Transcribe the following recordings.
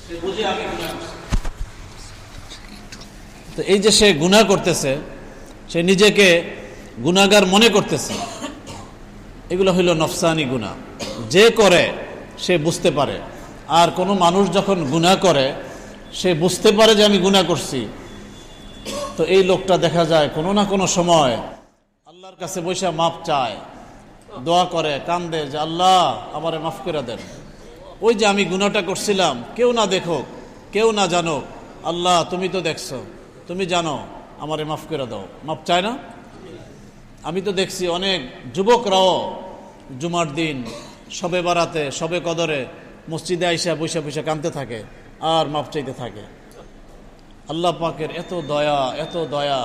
সে বুঝে আমি গুনাহ করছি। তো এই যে সে গুনাহ করতেছে, সে নিজেকে গুনাহগার মনে করতেছে, এগুলো হইল নফসানি গুনাহ। যে করে সে বুঝতে পারে। আর কোনো মানুষ যখন গুনাহ করে সে বুঝতে পারে যে আমি গুনাহ করছি, তো এই লোকটা দেখা যায় কোনো না কোনো সময় আল্লাহর কাছে বসে মাপ চায়, দোয়া করে, কান্দে যে আল্লাহ আমারে মাফ করে দেন। ওই যে আমি গুনাহটা করছিলাম, কেউ না দেখুক, কেউ না জানুক, আল্লাহ তুমি তো দেখছো, তুমি জানো, আমারে মাফ করে দাও। মাপ চায় না? আমি তো দেখছি অনেক যুবকরাও জুমার দিন শবে বারাতে, শবে কদরে মসজিদে আইসা বৈশা বৈশা কাঁদতে থাকে আর মাপ চাইতে থাকে। আল্লাহ পাকের এত দয়া, এত দয়া।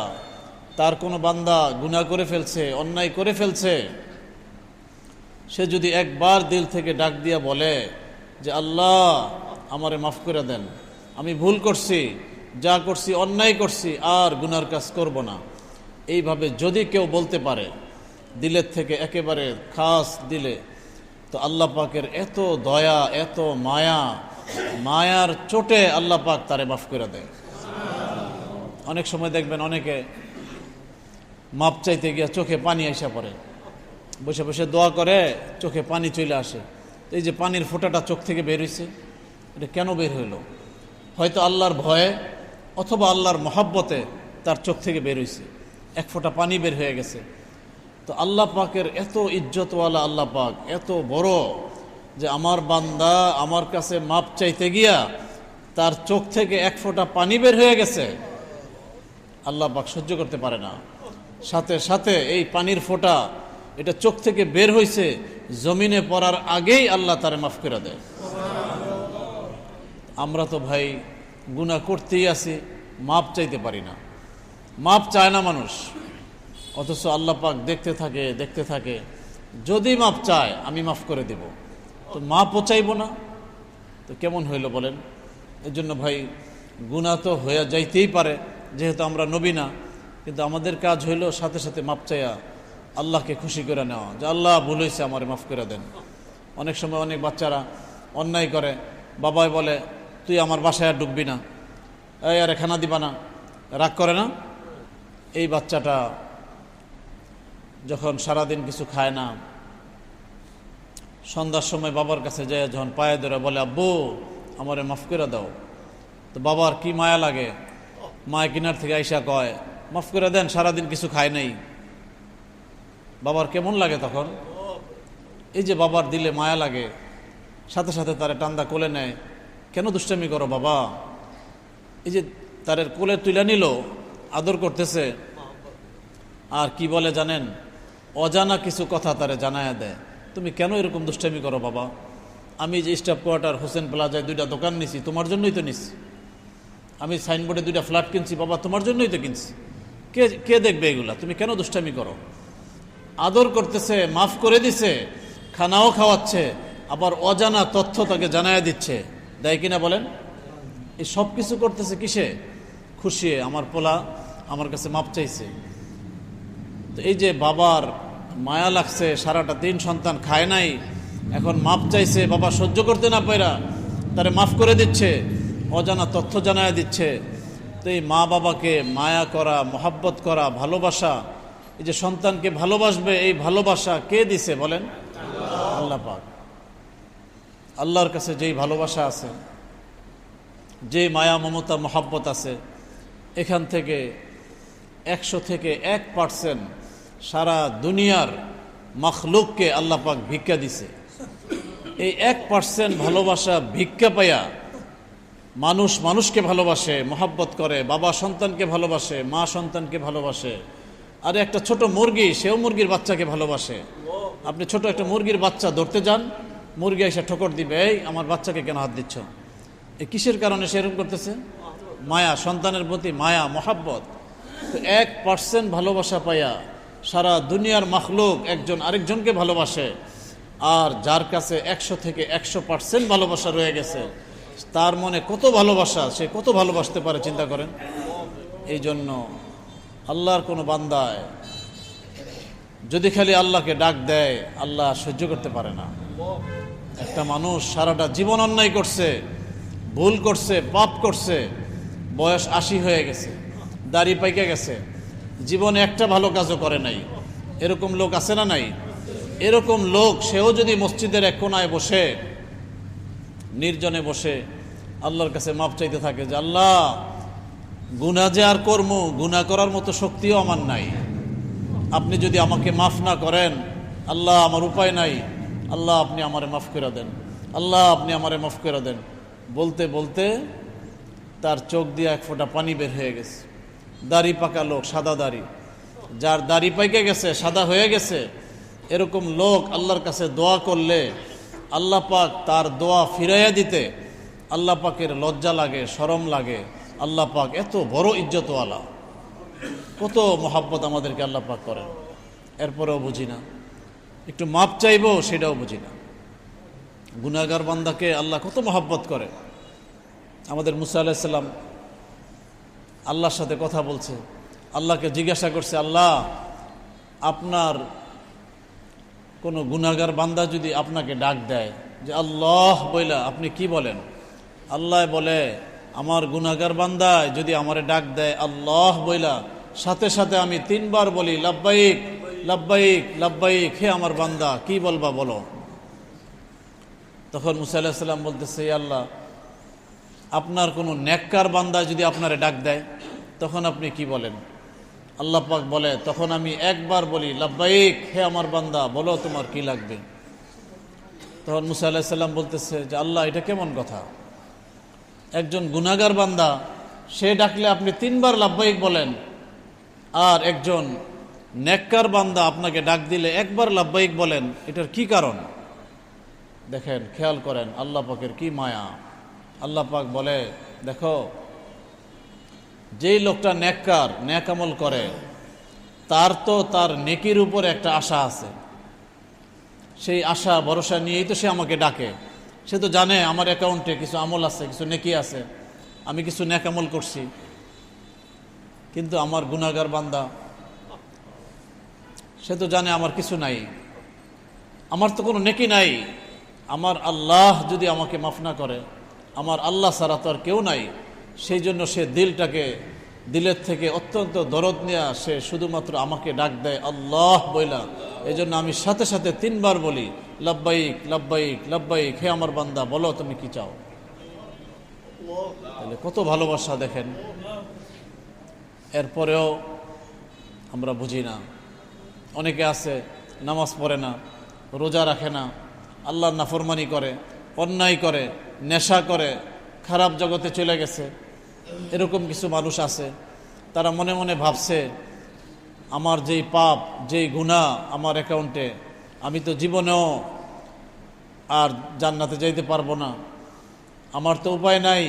তার কোনো বান্দা গুনাহ করে ফেলছে, অন্যায় করে ফেলছে, সে যদি একবার দিল থেকে ডাক দিয়া বলে যে আল্লাহ আমারে মাফ করে দেন, আমি ভুল করছি, যা করছি অন্যায় করছি, আর গুনার কাজ করব না, এইভাবে যদি কেউ বলতে পারে দিলের থেকে, একেবারে খাস দিলে, তো আল্লাহ পাকের এত দয়া, এত মায়া, মায়ার চোটে আল্লাহ পাক তারে মাফ করে দেয়। অনেক সময় দেখবেন অনেকে মাপ চাইতে গিয়ে চোখে পানি আইসা পড়ে, বসে বসে দোয়া করে, চোখে পানি চলে আসে। এই যে পানির ফোঁটাটা চোখ থেকে বের হয়েছে, এটা কেন বের হইল? হয়তো আল্লাহর ভয়ে অথবা আল্লাহর মহাব্বতে তার চোখ থেকে বের হয়েছে, এক ফোঁটা পানি বের হয়ে গেছে। তো আল্লাহ পাকের এত ইজ্জতওয়ালা আল্লাহ পাক, এত বড়, যে আমার বান্দা আমার কাছে মাপ চাইতে গিয়া তার চোখ থেকে এক ফোঁটা পানি বের হয়ে গেছে, আল্লাহ পাক সহ্য করতে পারে না। সাথে সাথে এই পানির ফোঁটা এটা চোখ থেকে বের হয়েছে, জমিনে পড়ার আগেই আল্লাহ তারে মাফ করে দেয়। আমরা তো ভাই গুনাহ করতেই আছি, মাপ চাইতে পারি না, মাপ চায় না মানুষ। অথচ আল্লাহ পাক দেখতে থাকে, দেখতে থাকে, যদি মাপ চায় আমি মাফ করে দেব, তো মাপও চাইব না, তো কেমন হইল বলেন? এর জন্য ভাই গুনাহ তো হয়ে যাইতেই পারে, যেহেতু আমরা নবী না, কিন্তু আমাদের কাজ হইল সাথে সাথে মাপ চাইয়া আল্লাহকে খুশি করে নেওয়া, যে আল্লাহ ভুল হয়েছে, আমারে মাফ করে দেন। অনেক সময় অনেক বাচ্চারা অন্যায় করে, বাবাই বলে তুই আমার বাসায় আর ঢুকবি না, এই আরে খানা দিবা না, রাগ করে না? এই বাচ্চাটা যখন সারাদিন কিছু খায় না, সন্ধ্যার সময় বাবার কাছে যায়, যখন পায়ে ধরে বলে আব্বু আমারে মাফ করে দাও, তো বাবার কি মায়া লাগে, মায় কিনার থেকে আইসা কয় মাফ করে দেন, সারাদিন কিছু খায় নাই। বাবার কেমন লাগে তখন? এই যে বাবার দিলে মায়া লাগে, সাথে সাথে তারে টান্দা কোলে নেয়, কেন দুষ্টামি করো বাবা? এই যে তারের কোলে তুলে নিল, আদর করতেছে, আর কি বলে জানেন, অজানা কিছু কথা তারে জানায়া দেয়, তুমি কেন এরকম দুষ্টামি করো বাবা? আমি যে স্টাফ কোয়ার্টার হোসেন প্লাজায় 2টা দোকান নিছি, তোমার জন্যই তো নিছি। আমি সাইনবোর্ডে 2টা ফ্ল্যাট কিনছি, বাবা তোমার জন্যই তো কিনছি। কে কে দেখবে এগুলা? তুমি কেন দুষ্টামি করো? আদর করতেছে, মাফ করে দিছে, খানাও খাওয়াচ্ছে, আবার অজানা তথ্য তাকে জানায়া দিচ্ছে, দেয় কিনা বলেন? এই সব কিছু করতেছে কিসে? খুশি, আমার পোলা আমার কাছে মাপ চাইছে। তো এই যে বাবার মায়া লাগছে, সারাটা দিন সন্তান খায় নাই, এখন মাপ চাইছে, বাবা সহ্য করতে না পাইরা তারে মাফ করে দিচ্ছে, অজানা তথ্য জানায়া দিচ্ছে। তো এই মা বাবাকে মায়া করা, মহাব্বত করা, ভালোবাসা, এই যে সন্তানকে ভালোবাসবে, এই ভালোবাসা কে দিছে বলেন? আল্লাহ পাক। আল্লাহর কাছে যেই ভালোবাসা আছে, যে মায়া মমতা মহাব্বত আছে, এখান থেকে 100 থেকে 1% সারা দুনিয়ার মখলুককে আল্লাহ পাক ভিক্ষা দিছে। এই 1% ভালোবাসা ভিক্ষা পাইয়া মানুষ মানুষকে ভালোবাসে, মহাব্বত করে, বাবা সন্তানকে ভালোবাসে, মা সন্তানকে ভালোবাসে। আর একটা ছোট মুরগি, সেও মুরগির বাচ্চাকে ভালোবাসে। আপনি ছোট একটা মুরগির বাচ্চা ধরতে যান, মুরগি এসে ঠোকর দিবে, এই আমার বাচ্চাকে কেন হাত দিচ্ছ? এই কিসের কারণে সে এরকম করতেছে? মায়া, সন্তানের প্রতি মায়া, মহাব্বত। তো 1% ভালোবাসা পাইয়া সারা দুনিয়ার মখলুক একজন আরেকজনকে ভালোবাসে। আর যার কাছে 100 থেকে 100% ভালোবাসা রয়ে গেছে, তার মনে কত ভালোবাসা, সে কত ভালোবাসতে পারে চিন্তা করেন। এই জন্য আল্লাহর কোনো বান্দায় যদি খালি আল্লাহকে ডাক দেয়, আল্লাহ সহ্য করতে পারে না। একটা মানুষ সারাটা জীবন অন্যায় করছে, ভুল করছে, পাপ করছে, বয়স 80 হয়ে গেছে, দাড়ি পাইকে গেছে, জীবনে একটা ভালো কাজও করে নাই, এরকম লোক আছে না নাই? এরকম লোক সেও যদি মসজিদের এক কোনায় বসে, নির্জনে বসে আল্লাহর কাছে মাপ চাইতে থাকে যে আল্লাহ, গুনাহ যে আর কর্ম, গুনাহ করার মতো শক্তিও আমার নাই, আপনি যদি আমাকে মাফ না করেন, আল্লাহ আমার উপায় নাই, আল্লাহ আপনি আমারে মাফ করে দেন, আল্লাহ আপনি আমারে মাফ করে দেন, বলতে বলতে তার চোখ দিয়ে এক ফোঁটা পানি বের হয়ে গেছে। দাড়ি পাকা লোক, সাদা দাড়ি, যার দাড়ি পাইকে গেছে, সাদা হয়ে গেছে, এরকম লোক আল্লাহর কাছে দোয়া করলে আল্লাহ পাক তার দোয়া ফিরাইয়া দিতে আল্লাহ পাকের লজ্জা লাগে, শরম লাগে। আল্লাহ পাক এত বড় ইজ্জতওয়ালা, কত মহাব্বত আমাদেরকে আল্লাহ পাক করেন, এরপরেও বুঝি না। একটু মাপ চাইবো সেটাও বুঝি না। গুনাহগার বান্দাকে আল্লাহ কত মহাব্বত করে। আমাদের মুসা আলাইহিস সালাম আল্লাহর সাথে কথা বলছে, আল্লাহকে জিজ্ঞাসা করছে, আল্লাহ আপনার কোনো গুনাহগার বান্দা যদি আপনাকে ডাক দেয় যে আল্লাহ বইলা, আপনি কি বলেন? আল্লাহ বলে, আমার গুনাহগার বান্দায় যদি আমারে ডাক দেয় আল্লাহ বইলা, সাথে সাথে আমি 3 বার বলি লাব্বাইক লাব্বাইক লাব্বাইক, হে আমার বান্দা কি বলবা বলো। তখন মুসা আলাইহিস সালাম বলতেছে, আল্লাহ আপনার কোনো নেককার বান্দা যদি আপনারে ডাক দেয় তখন আপনি কি বলেন? আল্লাহ পাক বলে, তখন আমি 1 বার বলি লাব্বাইক, হে আমার বান্দা বলো তোমার কি লাগবে। তখন মুসা আলাইহিস সালাম বলতেছে যে আল্লাহ এটা কেমন কথা, একজন গুনাহগার বান্দা সে ডাকলে আপনি 3 বার লাব্বাইক বলেন, আর একজন নেককার বান্দা আপনাকে ডাক দিলে 1 বার লাব্বাইক বলেন, এটার কি কারণ? দেখেন, খেয়াল করেন আল্লাহ পাকের কি মায়া। আল্লাহ পাক বলে, দেখো যেই লোকটা নেককার, নেক আমল করে, তার তো তার নেকির উপর একটা আশা আছে, সেই আশা ভরসা নিয়েই তো সে আমাকে ডাকে। সে তো জানে আমার অ্যাকাউন্টে কিছু আমল আছে, কিছু নেকি আছে, আমি কিছু নেক আমল করছি। কিন্তু আমার গুনাহগার বান্দা, সে তো জানে আমার কিছু নাই, আমার তো কোনো নেকি নাই, আমার আল্লাহ যদি আমাকে মাফ না করে, আমার আল্লাহ ছাড়া তো আর কেউ নাই। সেই জন্য সে দিলের থেকে অত্যন্ত দরদ নিয়ে সে শুধুমাত্র আমাকে ডাক দেয় আল্লাহ বইলা। এই জন্য আমি সাথে সাথে 3 বার বলি লাব্বাইক লাব্বাইক লাব্বাইক, হে আমার বান্দা বলো তুমি কি চাও। তাহলে কত ভালোবাসা দেখেন। এরপরেও আমরা বুঝি না। অনেকে আছে নামাজ পড়ে না, রোজা রাখে না, আল্লাহর নাফরমানি করে, অন্যায় করে, নেশা করে, খারাপ জগতে চলে গেছে। এরকম কিছু মানুষ আছে, তারা মনে মনে ভাবছে আমার যেই পাপ, যেই গুনাহ আমার অ্যাকাউন্টে, আমি তো জীবনেও আর জান্নাতে যাইতে পারবো না, আমার তো উপায় নাই,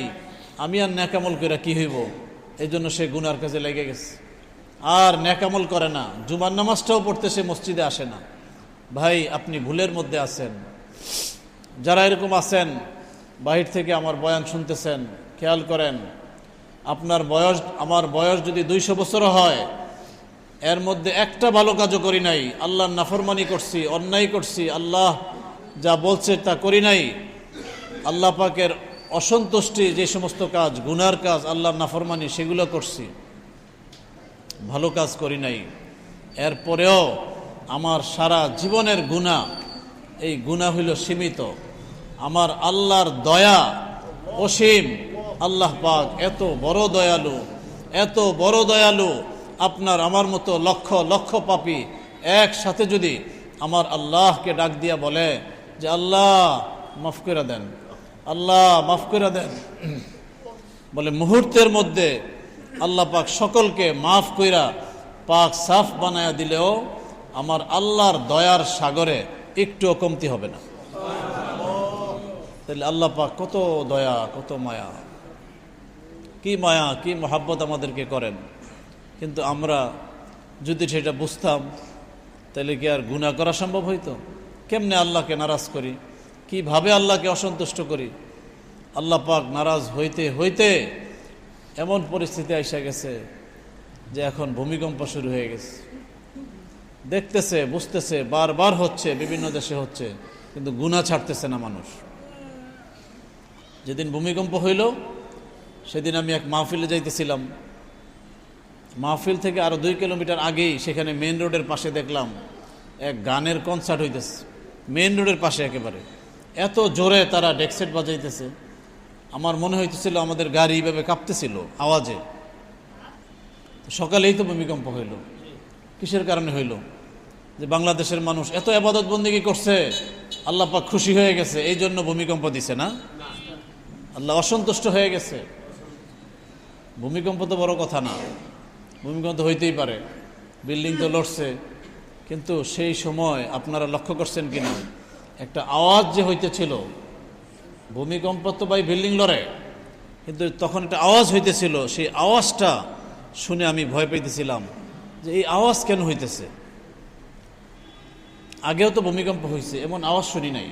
আমি আর নেকামল করে কি হইব। এই জন্য সে গুনার কাজে লেগে গেছে, আর নেকামল করে না। জুমার নামাজটাও পড়তে সে মসজিদে আসে না। ভাই, আপনি ভুলের মধ্যে আছেন। যারা এরকম আছেন, বাহির থেকে আমার বয়ান শুনতেছেন, খেয়াল করেন, আপনার বয়স, আমার বয়স যদি 200 বছর হয়, এর মধ্যে একটা ভালো কাজও করি নাই, আল্লাহর নাফরমানি করছি, অন্যায় করছি, আল্লাহ যা বলছে তা করি নাই, আল্লাহ পাকের অসন্তুষ্টি যে সমস্ত কাজ, গুনার কাজ, আল্লাহর নাফরমানি, সেগুলো করছি, ভালো কাজ করি নাই। এরপরেও আমার সারা জীবনের গুনাহ, এই গুনাহ হইল সীমিত। আমার আল্লাহর দয়া অসীম। আল্লাহ পাক এত বড় দয়ালু, এত বড় দয়ালু। আপনার আমার মতো লক্ষ লক্ষ পাপী একসাথে যদি আমার আল্লাহকে ডাক দিয়া বলে যে আল্লাহ মাফ করে দেন, আল্লাহ মাফ করে দেন, বলে মুহূর্তের মধ্যে আল্লাহ পাক সকলকে মাফ কইরা পাক সাফ বানায়া দিলেও আমার আল্লাহর দয়ার সাগরে একটুও কমতি হবে না। তাহলে আল্লাহ পাক কত দয়া, কত মায়া, কি মায়া, কি মহাব্বত আমাদেরকে করেন। কিন্তু আমরা যদি সেটা বুঝতাম, তাহলে কি আর গুনাহ করা সম্ভব হইতো? কেমনে আল্লাহকে নারাজ করি, কিভাবে আল্লাহকে অসন্তুষ্ট করি। আল্লাহ পাক নারাজ হইতে হইতে এমন পরিস্থিতি এসে গেছে যে এখন ভূমিকম্প শুরু হয়ে গেছে। দেখতেছে, বুঝতেছে, বারবার হচ্ছে, বিভিন্ন দেশে হচ্ছে, কিন্তু গুনাহ ছাড়তেছে না মানুষ। যেদিন ভূমিকম্প হইল সেদিন আমি এক মাহফিলে যাইতেছিলাম। মাহফিল থেকে আরও 2 কিলোমিটার আগেই সেখানে মেন রোডের পাশে দেখলাম এক গানের কনসার্ট হইতেছে, মেন রোডের পাশে একেবারে। এত জোরে তারা ডেকসেট বাজাইতেছে, আমার মনে হইতেছিল আমাদের গাড়ি এইভাবে কাঁপতেছিল আওয়াজে। সকালেই তো ভূমিকম্প হইল। কিসের কারণে হইল? যে বাংলাদেশের মানুষ এত ইবাদত বন্দেগী করছে, আল্লাহ পাক খুশি হয়ে গেছে, এই জন্য ভূমিকম্প দিছে না? আল্লাহ অসন্তুষ্ট হয়ে গেছে? ভূমিকম্প তো বড় কথা না, ভূমিকম্প তো হইতেই পারে, বিল্ডিং তো লড়ছে, কিন্তু সেই সময় আপনারা লক্ষ্য করছেন কিনা একটা আওয়াজ যে হইতেছিল, ভূমিকম্প তো ভাই বিল্ডিং লড়ে, কিন্তু তখন একটা আওয়াজ হইতেছিল, সেই আওয়াজটা শুনে আমি ভয় পেতেছিলাম যে এই আওয়াজ কেন হইতেছে। আগেও তো ভূমিকম্প হয়েছে, এমন আওয়াজ শুনি নাই।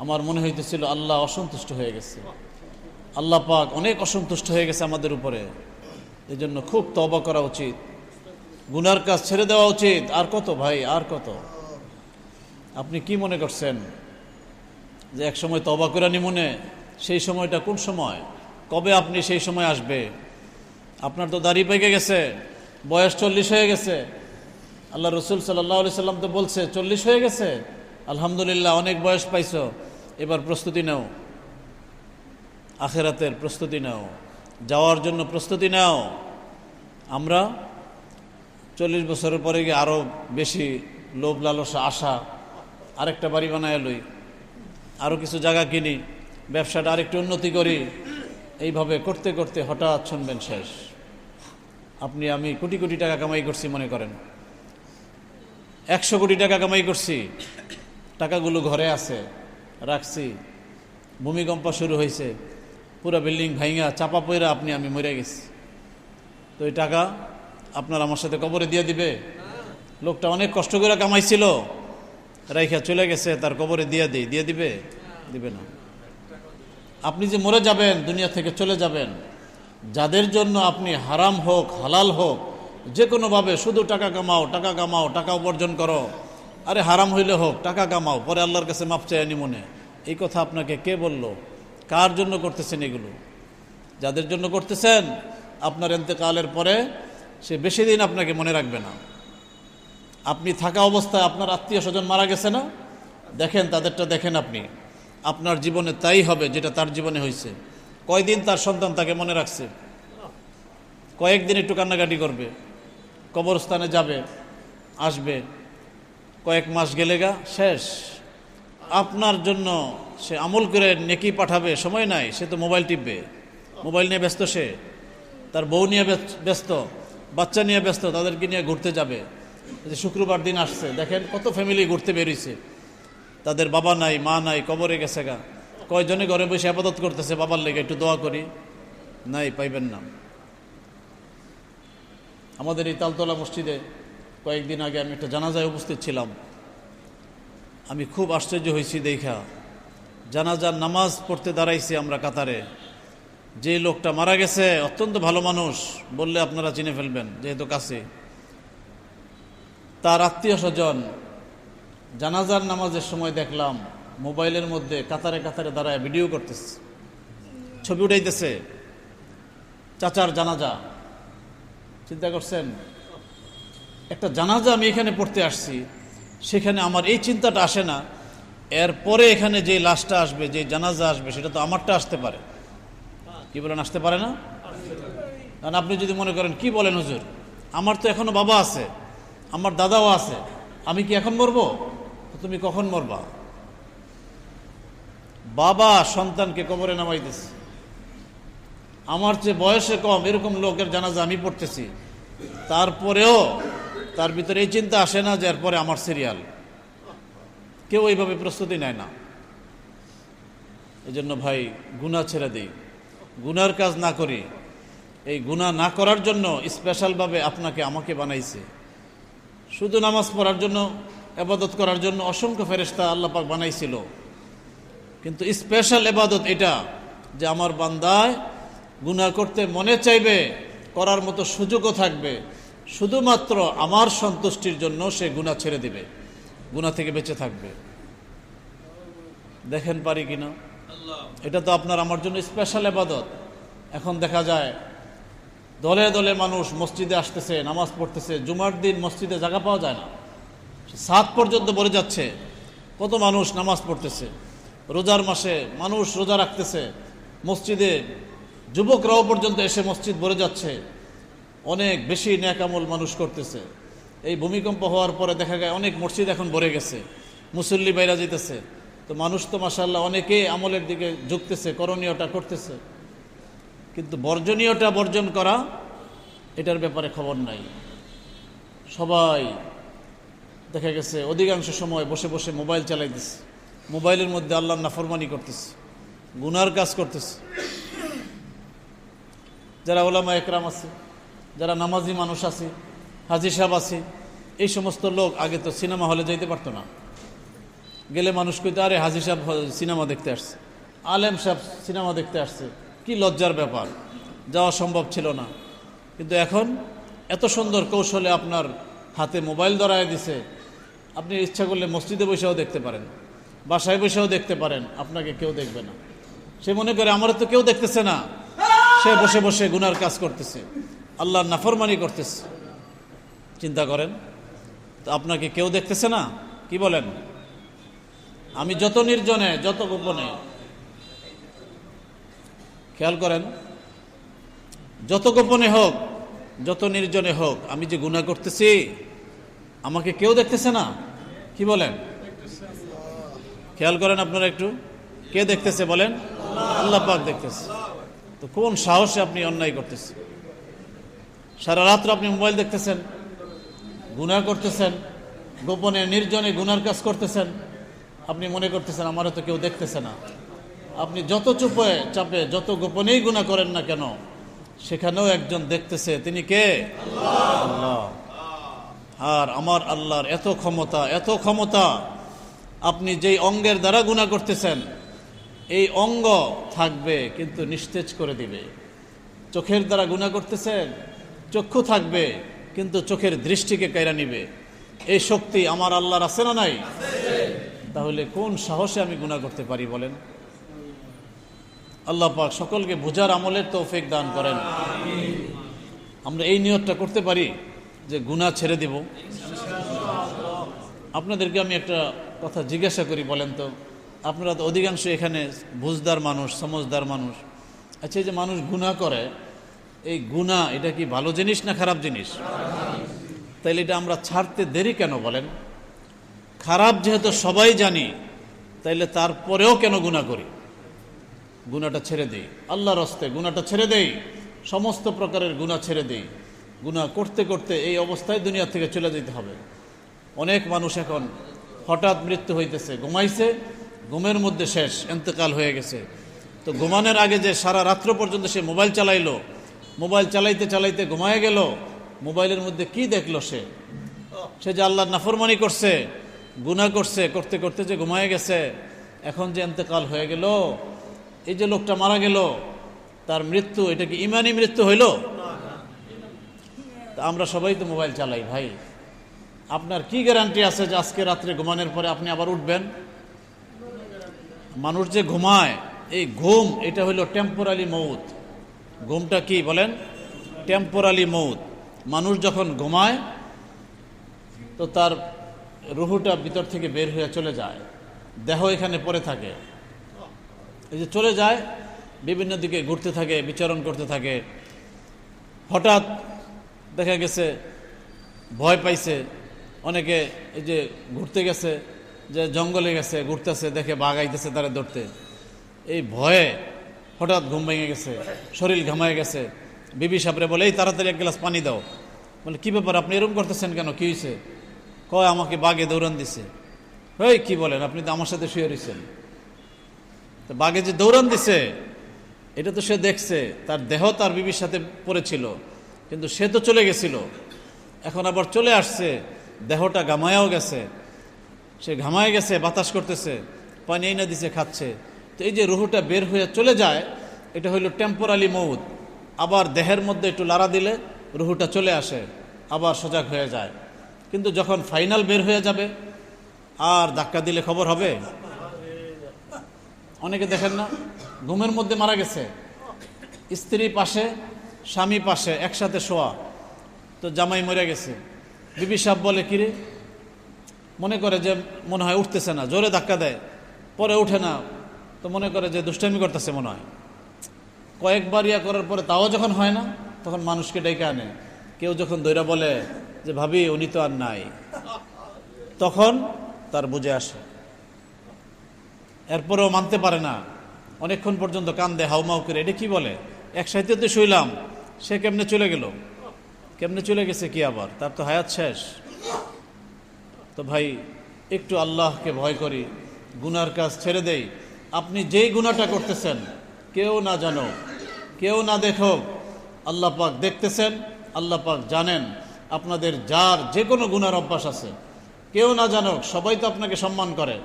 আমার মনে হইতেছিল আল্লাহ অসন্তুষ্ট হয়ে গেছে, আল্লাহ পাক অনেক অসন্তুষ্ট হয়ে গেছে আমাদের উপরে। এই জন্য খুব তওবা করা উচিত, গুনার কাজ ছেড়ে দেওয়া উচিত। আর কত ভাই, আর কত? আপনি কি মনে করছেন যে এক সময় তওবা করে নিমনে? সেই সময়টা কোন সময়? কবে আপনি সেই সময় আসবে? আপনার তো দাড়ি পেকে গেছে, বয়স 40 হয়ে গেছে। আল্লাহ রসুল সাল্লাল্লাহু আলাইহি সাল্লাম তো বলছে 40 হয়ে গেছে, আলহামদুলিল্লাহ অনেক বয়স পাইছো, এবার প্রস্তুতি নাও, আখিরাতের প্রস্তুতি নাও, যাওয়ার জন্য প্রস্তুতি নাও। আমরা 40 বছরের পরে গিয়ে আরও বেশি লোভ লালসা আশা, আরেকটা বাড়ি বানায় লই, আরও কিছু জায়গা কিনি, ব্যবসাটা আরেকটু উন্নতি করি, এইভাবে করতে করতে হঠাৎ শুনবেন শেষ। আপনি আমি কোটি কোটি টাকা কামাই করছি, মনে করেন 100 কোটি টাকা কামাই করছি, টাকাগুলো ঘরে আছে, রাখছি, ভূমিকম্প শুরু হয়েছে, পুরো বিল্ডিং ভাঙা চাপা পইরা আপনি আমি মরে গেছি। তো এই টাকা আপনার আমার সাথে কবরে দিয়ে দিবে? লোকটা অনেক কষ্ট করে কামাইছিল, রাইখা চলে গেছে, তার কবরে দিয়ে দিবে? দিবে না। আপনি যে মরে যাবেন, দুনিয়া থেকে চলে যাবেন, যাদের জন্য আপনি হারাম হোক হালাল হোক যে কোনোভাবে শুধু টাকা কামাও, টাকা কামাও, টাকা উপার্জন করো, আরে হারাম হইলে হোক টাকা কামাও, পরে আল্লাহর কাছে মাপ চাই আনি মনে, এই কথা আপনাকে কে বলল? কার জন্য করতেছেন এগুলো? যাদের জন্য করতেছেন, আপনার ইন্তেকালের পরে সে বেশি দিন আপনাকে মনে রাখবে না। আপনি থাকা অবস্থায় আপনার আত্মীয় স্বজন মারা গেছে না, দেখেন তাদেরটা, দেখেন আপনি, আপনার জীবনে তাই হবে যেটা তার জীবনে হয়েছে। কয়দিন তার সন্তান তাকে মনে রাখছে? কয়েকদিন একটু কান্নাকাটি করবে, কবরস্থানে যাবে, আসবে, কয়েক মাস গেলে গা শেষ। আপনার জন্য সে আমল করে নেকি পাঠাবে, সময় নাই, সে তো মোবাইল টিপবে, মোবাইল নিয়ে ব্যস্ত, সে তার বউ নিয়ে ব্যস্ত, বাচ্চা নিয়ে ব্যস্ত, তাদেরকে নিয়ে ঘুরতে যাবে। যে শুক্রবার দিন আসছে, দেখেন কত ফ্যামিলি ঘুরতে বেরিয়েছে, তাদের বাবা নাই, মা নাই, কবরে গেছে গা। কয়জনে ঘরে বসে আবাদত করতেছে, বাবার লেগে একটু দোয়া করি, নাই, পাইবেন না। আমাদের এই তালতলা মসজিদে কয়েকদিন আগে আমি একটা জানাজায় উপস্থিত ছিলাম। আমি খুব আশ্চর্য হয়েছি দেখা, জানাজার নামাজ পড়তে দাঁড়াইছি আমরা কাতারে, যে লোকটা মারা গেছে অত্যন্ত ভালো মানুষ, বললে আপনারা চিনে ফেলবেন যেহেতু কাছে, তার আত্মীয় স্বজন জানাজার নামাজের সময় দেখলাম মোবাইলের মধ্যে কাতারে কাতারে দাঁড়ায় ভিডিও করতেছে, ছবি উঠাইতেছে, চাচার জানাজা। চিন্তা করছেন, একটা জানাজা আমি এখানে পড়তে আসছি, সেখানে আমার এই চিন্তাটা আসে না, এরপরে এখানে যে লাশটা আসবে, যে জানাজা আসবে, সেটা তো আমারটা আসতে পারে। কি বলেন, আসতে পারে না? কারণ আপনি যদি মনে করেন কি বলেন হুজুর, আমার তো এখনো বাবা আছে, আমার দাদাও আছে, আমি কি এখন মরবো? তুমি কখন মরবা? বাবা সন্তানকে কবরে নামাইতেছে, আমার চেয়ে বয়সে কম এরকম লোকের জানাজা আমি পড়তেছি, তারপরেও তার ভিতরে এই চিন্তা আসে না যে এরপরে আমার সিরিয়াল। কেউ এইভাবে প্রস্তুতি নেয় না। এই জন্য ভাই গুনাহ ছেড়ে দিই, গুনার কাজ না করি। এই গুনাহ না করার জন্য স্পেশালভাবে আপনাকে আমাকে বানাইছে। শুধু নামাজ পড়ার জন্য, ইবাদত করার জন্য অসংখ্য ফেরেশতা আল্লাহ পাক বানাইছিল, কিন্তু স্পেশাল ইবাদত এটা যে আমার বান্দায় গুনাহ করতে মনে চাইবে, করার মতো সুযোগও থাকবে, শুধুমাত্র আমার সন্তুষ্টির জন্য সে গুনাহ ছেড়ে দিবে, গুনাহ থেকে বেঁচে থাকবে। দেখেন পারি কিনা। এটা তো আপনার আমার জন্য স্পেশাল ইবাদত। এখন দেখা যায় দলে দলে মানুষ মসজিদে আসতেছে, নামাজ পড়তেছে, জুমার দিন মসজিদে জায়গা পাওয়া যায় না, সাত পর্যন্ত ভরে যাচ্ছে। কত মানুষ নামাজ পড়তেছে, রোজার মাসে মানুষ রোজা রাখতেছে, মসজিদে যুবকরাও পর্যন্ত এসে মসজিদ ভরে যাচ্ছে, অনেক বেশি নেক আমল মানুষ করতেছে। এই ভূমিকম্প হওয়ার পরে দেখা যায় অনেক মসজিদ এখন ভরে গেছে, মুসল্লি বাইরা যেতেছে। তো মানুষ তো মাশাআল্লাহ অনেকেই আমলের দিকে ঝুঁকতেছে, করণীয়টা করতেছে, কিন্তু বর্জনীয়টা বর্জন করা এটার ব্যাপারে খবর নাই। সবাই দেখা গেছে অধিকাংশ সময় বসে বসে মোবাইল চালাইতেছে, মোবাইলের মধ্যে আল্লাহর নাফরমানি করতেছে, গুনার কাজ করতেছে। যারা ওলামা একরাম আছে, যারা নামাজি মানুষ আছে, হাজি সাহেব আছে, এই সমস্ত লোক আগে তো সিনেমা হলে যাইতে পারতো না। গেলে মানুষ কইতে, আরে হাজি সাহেব সিনেমা দেখতে আসছে, আলেম সাহেব সিনেমা দেখতে আসছে, কি লজ্জার ব্যাপার, যাওয়া সম্ভব ছিল না। কিন্তু এখন এত সুন্দর কৌশলে আপনার হাতে মোবাইল ধরায় দিছে, আপনি ইচ্ছা করলে মসজিদে বসেও দেখতে পারেন, বাসায় বসেও দেখতে পারেন, আপনাকে কেউ দেখবে না। সে মনে করে আমার তো কেউ দেখতেছে না, সে বসে বসে গুনার কাজ করতেছে, আল্লাহর নাফরমানি করতেছে। চিন্তা করেন তো, আপনাকে কেউ দেখতেছে না? কি বলেন? আমি যত নির্জনে, যত গোপনে, খেয়াল করেন, যত গোপনে হোক, যত নির্জনে হোক, আমি যে গুনাহ করতেছি আমাকে কেউ দেখতেছে না? কি বলেন? খেয়াল করেন আপনারা একটু, কে দেখতেছে বলেন? আল্লাহ পাক দেখতেছে। তো কোন সাহসে আপনি অন্যায় করতেছেন? সারা রাত্র আপনি মোবাইল দেখতেছেন, গুনাহ করতেছেন, গোপনে নির্জনে গুনার কাজ করতেছেন, আপনি মনে করতেছেন আমারও তো কেউ দেখতেছে না। আপনি যত চুপে চাপে যত গোপনেই গুনাহ করেন না কেন, সেখানেও একজন দেখতেছে। তিনি কে? আল্লাহ। আর আমার আল্লাহর এত ক্ষমতা, এত ক্ষমতা, আপনি যেই অঙ্গের দ্বারা গুনাহ করতেছেন এই অঙ্গ থাকবে কিন্তু নিস্তেজ করে দিবে। চোখের দ্বারা গুনাহ করতেছেন, চক্ষু থাকবে কিন্তু চোখের দৃষ্টিকে কাইরা নিবে। এই শক্তি আমার আল্লাহর আছে না নাই? তাহলে কোন সাহসে আমি গুনাহ করতে পারি বলেন? আল্লাহ পাক সকলকে বুঝার আমলের তৌফিক দান করেন। আমরা এই নিয়তটা করতে পারি যে গুনাহ ছেড়ে দিব। আপনাদেরকে আমি একটা কথা জিজ্ঞাসা করি, বলেন তো, আপনারা তো অধিকাংশ এখানে বুঝদার মানুষ, সমঝদার মানুষ। আচ্ছা, এই যে মানুষ গুনাহ করে, এই গুনাহ এটা কি ভালো জিনিস না খারাপ জিনিস? তাইলে এটা আমরা ছাড়তে দেরি কেন বলেন? খারাপ যেহেতু সবাই জানি, তাইলে তারপরেও কেন গুনাহ করি? গুনাহটা ছেড়ে দেই, আল্লাহর হস্তে গুনাহটা ছেড়ে দেই, সমস্ত প্রকারের গুনাহ ছেড়ে দেই। গুনাহ করতে করতে এই অবস্থায় দুনিয়া থেকে চলে যেতে হবে। অনেক মানুষ এখন হঠাৎ মৃত্যু হইতেছে, ঘুমাইছে, ঘুমের মধ্যে শেষ, ইন্তেকাল হয়ে গেছে। তো ঘুমানোর আগে যে সারা রাত্র পর্যন্ত সে মোবাইল চালাইলো, মোবাইল চালাইতে চালাইতে ঘুমায় গেল, মোবাইলের মধ্যে কি দেখলো? সে যে আল্লাহর নাফরমানি করছে, গুনাহ করছে, করতে করতে যে ঘুমায় গেছে, এখন যে ইন্তেকাল হয়ে গেল, এই যে লোকটা মারা গেল, তার মৃত্যু এটা কি ইমানি মৃত্যু হইল? আমরা সবাই তো মোবাইল চালাই ভাই, আপনার কি গ্যারান্টি আছে যে আজকে রাত্রে ঘুমানোর পরে আপনি আবার উঠবেন? মানুষ যে ঘুমায়, এই ঘুম এটা হইল টেম্পোরারি মৌত। ঘুমটা কি বলেন? টেম্পোরারি মৌত। মানুষ যখন ঘুমায় তো তার রুহুটা ভিতর থেকে বের হয়ে চলে যায়, দেহ এখানে পড়ে থাকে। এই যে চলে যায়, বিভিন্ন দিকে ঘুরতে থাকে, বিচরণ করতে থাকে। হঠাৎ দেখা গেছে ভয় পাইছে, অনেকে এই যে ঘুরতে গেছে, যে জঙ্গলে গেছে, ঘুরতেছে, দেখে বাঘ আইতেছে তারা ধরতে, এই ভয়ে হঠাৎ ঘুম ভেঙে গেছে, শরীর ঘামায় গেছে। বিবি সাহেবরে বলে, এই তাড়াতাড়ি এক গ্লাস পানি দাও। বলে, কি ব্যাপার, আপনি এরকম করতেছেন কেন, কি হয়েছে? কয়, আমাকে বাঘে দৌড়ান দিছে। ওই কি বলেন, আপনি তো আমার সাথে শুয়ে রয়েছেন। তো বাঘে যে দৌড়ান দিছে এটা তো সে দেখছে, তার দেহ তার বিবির সাথে পড়েছিল, কিন্তু সে তো চলে গেছিল, এখন আবার চলে আসছে, দেহটা ঘামায়াও গেছে, সে ঘামায় গেছে, বাতাস করতেছে, পানি এনে দিছে, খাচ্ছে। তো এই যে রুহুটা বের হয়ে চলে যায়, এটা হইল টেম্পোরারি মৌত। আবার দেহের মধ্যে একটু লাড়া দিলে রুহুটা চলে আসে, আবার সজাগ হয়ে যায়। কিন্তু যখন ফাইনাল বের হয়ে যাবে, আর ধাক্কা দিলে খবর হবে? অনেকে দেখেন না, ঘুমের মধ্যে মারা গেছে, স্ত্রী পাশে, স্বামী পাশে, একসাথে শোয়া, তো জামাই মরে গেছে। বিবি সাহেব বলে, কিরে, মনে করে যে মনে হয় উঠতেছে না, জোরে ধাক্কা দেয়, পরে উঠে না, তো মনে করে যে দুষ্টামি করতেছে মনে হয়। কয়েকবার ইয়া করার পরে তাও যখন হয় না, তখন মানুষকে ডেকে আনে। কেউ যখন দৈরা বলে যে ভাবি উনি তো আর নাই, তখন তার বুঝে আসে। এরপরেও মানতে পারে না, অনেকক্ষণ পর্যন্ত কান্দে হাউমাউ করে, এটা কি বলে, একসাথে তো শুইলাম, সে কেমনে চলে গেল, কেমনে চলে গেছে কি আবার, তার তো হায়াত শেষ। তো ভাই একটু আল্লাহকে ভয় করি, গুনার কাজ ছেড়ে দেই। আপনি যেই গুনাহটা করতেছেন কেউ না জানো, কেউ না দেখো, আল্লাহ পাক দেখতেছেন, আল্লাহ পাক জানেন। আপনাদের যার যে কোনো গুনার অভ্যাস আছে, কেউ না জানুক, সবাই তো আপনাকে সম্মান করে।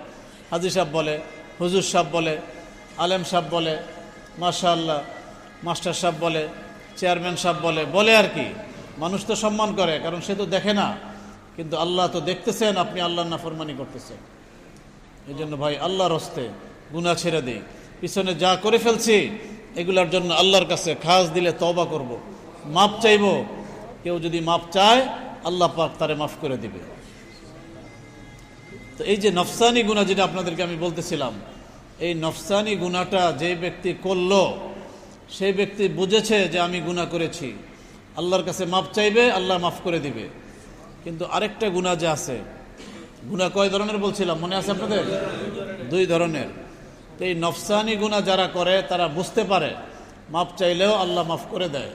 হাজী সাহেব বলে, হুজুর সাহেব বলে, আলেম সাহেব বলে, মাশাআল্লাহ, মাস্টার সাহেব বলে, চেয়ারম্যান সাহেব বলে, বলে আর কি, মানুষ তো সম্মান করে, কারণ সে তো দেখে না। কিন্তু আল্লাহ তো দেখতেছেন আপনি আল্লাহর নাফরমানি করতেছেন। এই জন্য ভাই আল্লাহর হস্তে গুনাহ ছেড়ে দিই। পিছনে যা করে ফেলছি এগুলার জন্য আল্লাহর কাছে খাস দিলে তওবা করব, মাপ চাইব। কেউ যদি মাপ চায় আল্লাহ পাক তারে মাফ করে দিবে। তো এই যে নফসানি গুনাহ যেটা আপনাদেরকে আমি বলতেছিলাম, এই নফসানি গুনাহটা যে ব্যক্তি করলো, সেই ব্যক্তি বুঝেছে যে আমি গুনাহ করেছি, আল্লাহর কাছে মাপ চাইবে, আল্লাহ মাফ করে দিবে। কিন্তু আরেকটা গুনাহ যে আছে, গুনাহ কয় ধরনের বলছিলাম মনে আছে আপনাদের? 2 ধরনের। তো এই নফসানি গুনাহ যারা করে তারা বুঝতে পারে, মাপ চাইলেও আল্লাহ মাফ করে দেয়।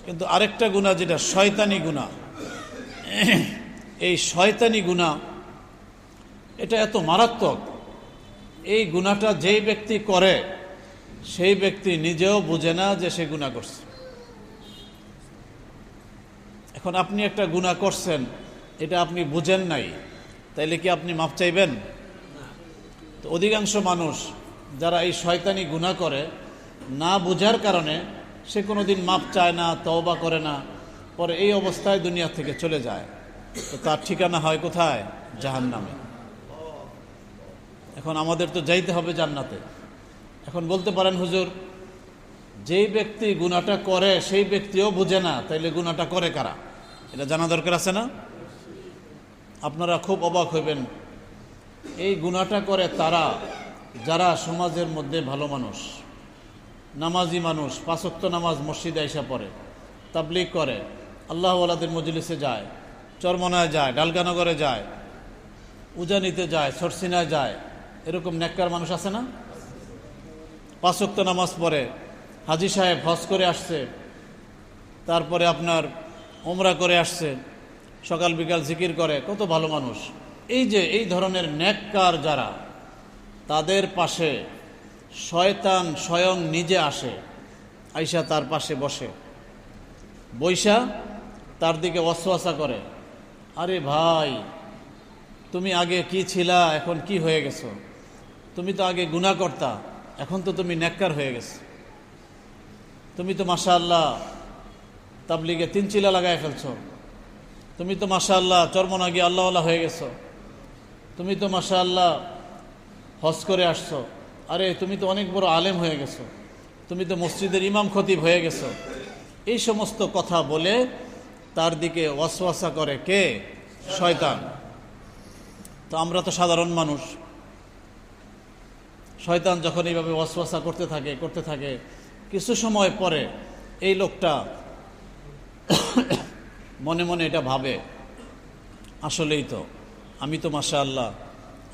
কিন্তু আরেকটা গুনাহ যেটা শয়তানি গুনাহ, এই শয়তানি গুনাহ এটা এত মারাত্মক, এই গুনাহটা যেই ব্যক্তি করে সেই ব্যক্তি নিজেও বুঝে না যে সে গুনাহ করছে। এখন আপনি একটা গুনাহ করছেন, এটা আপনি বুঝেন নাই, তাইলে কি আপনি মাপ চাইবেন? তো অধিকাংশ মানুষ যারা এই শয়তানি গুনাহ করে, না বুঝার কারণে সে কোনোদিন মাপ চায় না, তওবা করে না, পরে এই অবস্থায় দুনিয়া থেকে চলে যায়। তো তার ঠিকানা হয় কোথায়? জাহান্নামে। এখন আমাদের তো যাইতে হবে জান্নাতে। এখন বলতে পারেন, হুজুর যেই ব্যক্তি গুনাহটা করে সেই ব্যক্তিও বুঝে না, তাইলে গুনাহটা করে কারা? এটা জানা দরকার আছে না? আপনারা খুব অবাক হইবেন, এই গুনাহটা করে তারা যারা সমাজের মধ্যে ভালো মানুষ, নামাজি মানুষ, 5 ওয়াক্ত নামাজ মসজিদে আইসা পড়ে, তাবলীগ করে, আল্লাহ ওয়ালাদের মজলিসে যায়, চরমনায় যায়, ডালকানগরে যায়, উজানিতে যায়, সরসিনায় যায়, এরকম নেককার মানুষ আছে না? 5 ওয়াক্ত নামাজ পড়ে, হাজী সাহেব হজ করে আসছে, তারপরে আপনার উমরা করে আসছে, সকাল বিকাল জিকির করে, কত ভালো মানুষ। এই যে এই ধরনের নেককার যারা, তাদের পাশে শয়তান স্বয়ং নিজে আসে, আইসা তার পাশে বসে, বৈশা তার দিকে ওয়াসওয়াসা করে, আরে ভাই তুমি আগে কি ছিলা, এখন কি হয়ে গেছো? তুমি তো আগে গুনাহ করতা, এখন তো তুমি নেককার হয়ে গেছো। তুমি তো মাশাআল্লাহ তাবলীগে 3 চিলা লাগায় ফেলছো। তুমি তো মাশাআল্লাহ চরমনা গিয়ে আল্লাহওয়ালা হয়ে গেছো। তুমি তো মাশাআল্লাহ হজ করে আসছো। আরে তুমি তো অনেক বড় আলেম হয়ে গেছো। তুমি তো মসজিদের ইমাম খতিব হয়ে গেছো। এই সমস্ত কথা বলে তার দিকে ওয়াসওয়াসা করে কে? শয়তান। তো আমরা তো সাধারণ মানুষ, শয়তান যখন এইভাবে ওয়াসওয়াসা করতে থাকে, কিছু সময় পরে এই লোকটা মনে মনে এটা ভাবে, আসলেই তো আমি তো মাশাআল্লাহ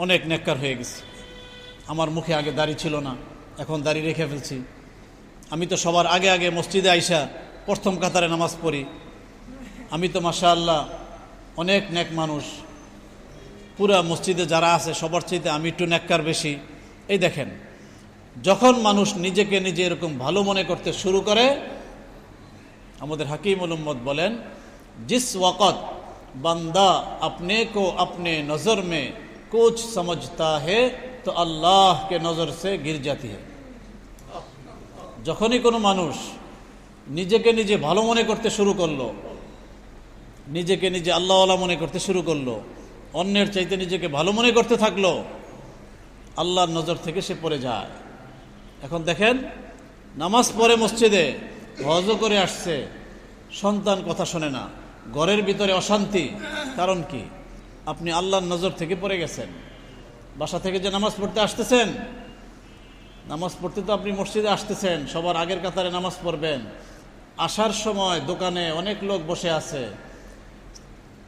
অনেক নেককার হয়ে গেছি। আমার মুখে আগে দাড়ি ছিল না, এখন দাড়ি রেখে ফেলছি। আমি তো সবার আগে আগে মসজিদে আইসা প্রথম কাতারে নামাজ পড়ি। আমি তো মাশাআল্লাহ অনেক নেক মানুষ। পুরা মসজিদে যারা আছে সবার চাইতে আমি একটু নেককার বেশি। এই দেখেন, যখন মানুষ নিজেকে নিজে এরকম ভালো মনে করতে শুরু করে, আমাদের হাকিম উল উম্মত বলেন, जिस वक़्त बंदा अपने को अपने नज़र में कुछ समझता है तो अल्लाह के नज़र से गिर जाती है। যখনই কোনো মানুষ নিজেকে নিজে ভালো মনে করতে শুরু করলো, নিজেকে নিজে আল্লাহওয়ালা মনে করতে শুরু করলো, অন্যের চাইতে নিজেকে ভালো মনে করতে থাকলো, আল্লাহর নজর থেকে সে পড়ে যায়। এখন দেখেন, নামাজ পড়ে মসজিদে, হজও করে আসছে, সন্তান কথা শোনে না, ঘরের ভিতরে অশান্তি। কারণ কি? আপনি আল্লাহর নজর থেকে পড়ে গেছেন। বাসা থেকে যে নামাজ পড়তে আসতেছেন, নামাজ পড়তে তো আপনি মসজিদে আসতেছেন, সবার আগের কাতারে নামাজ পড়বেন। আসার সময় দোকানে অনেক লোক বসে আছে,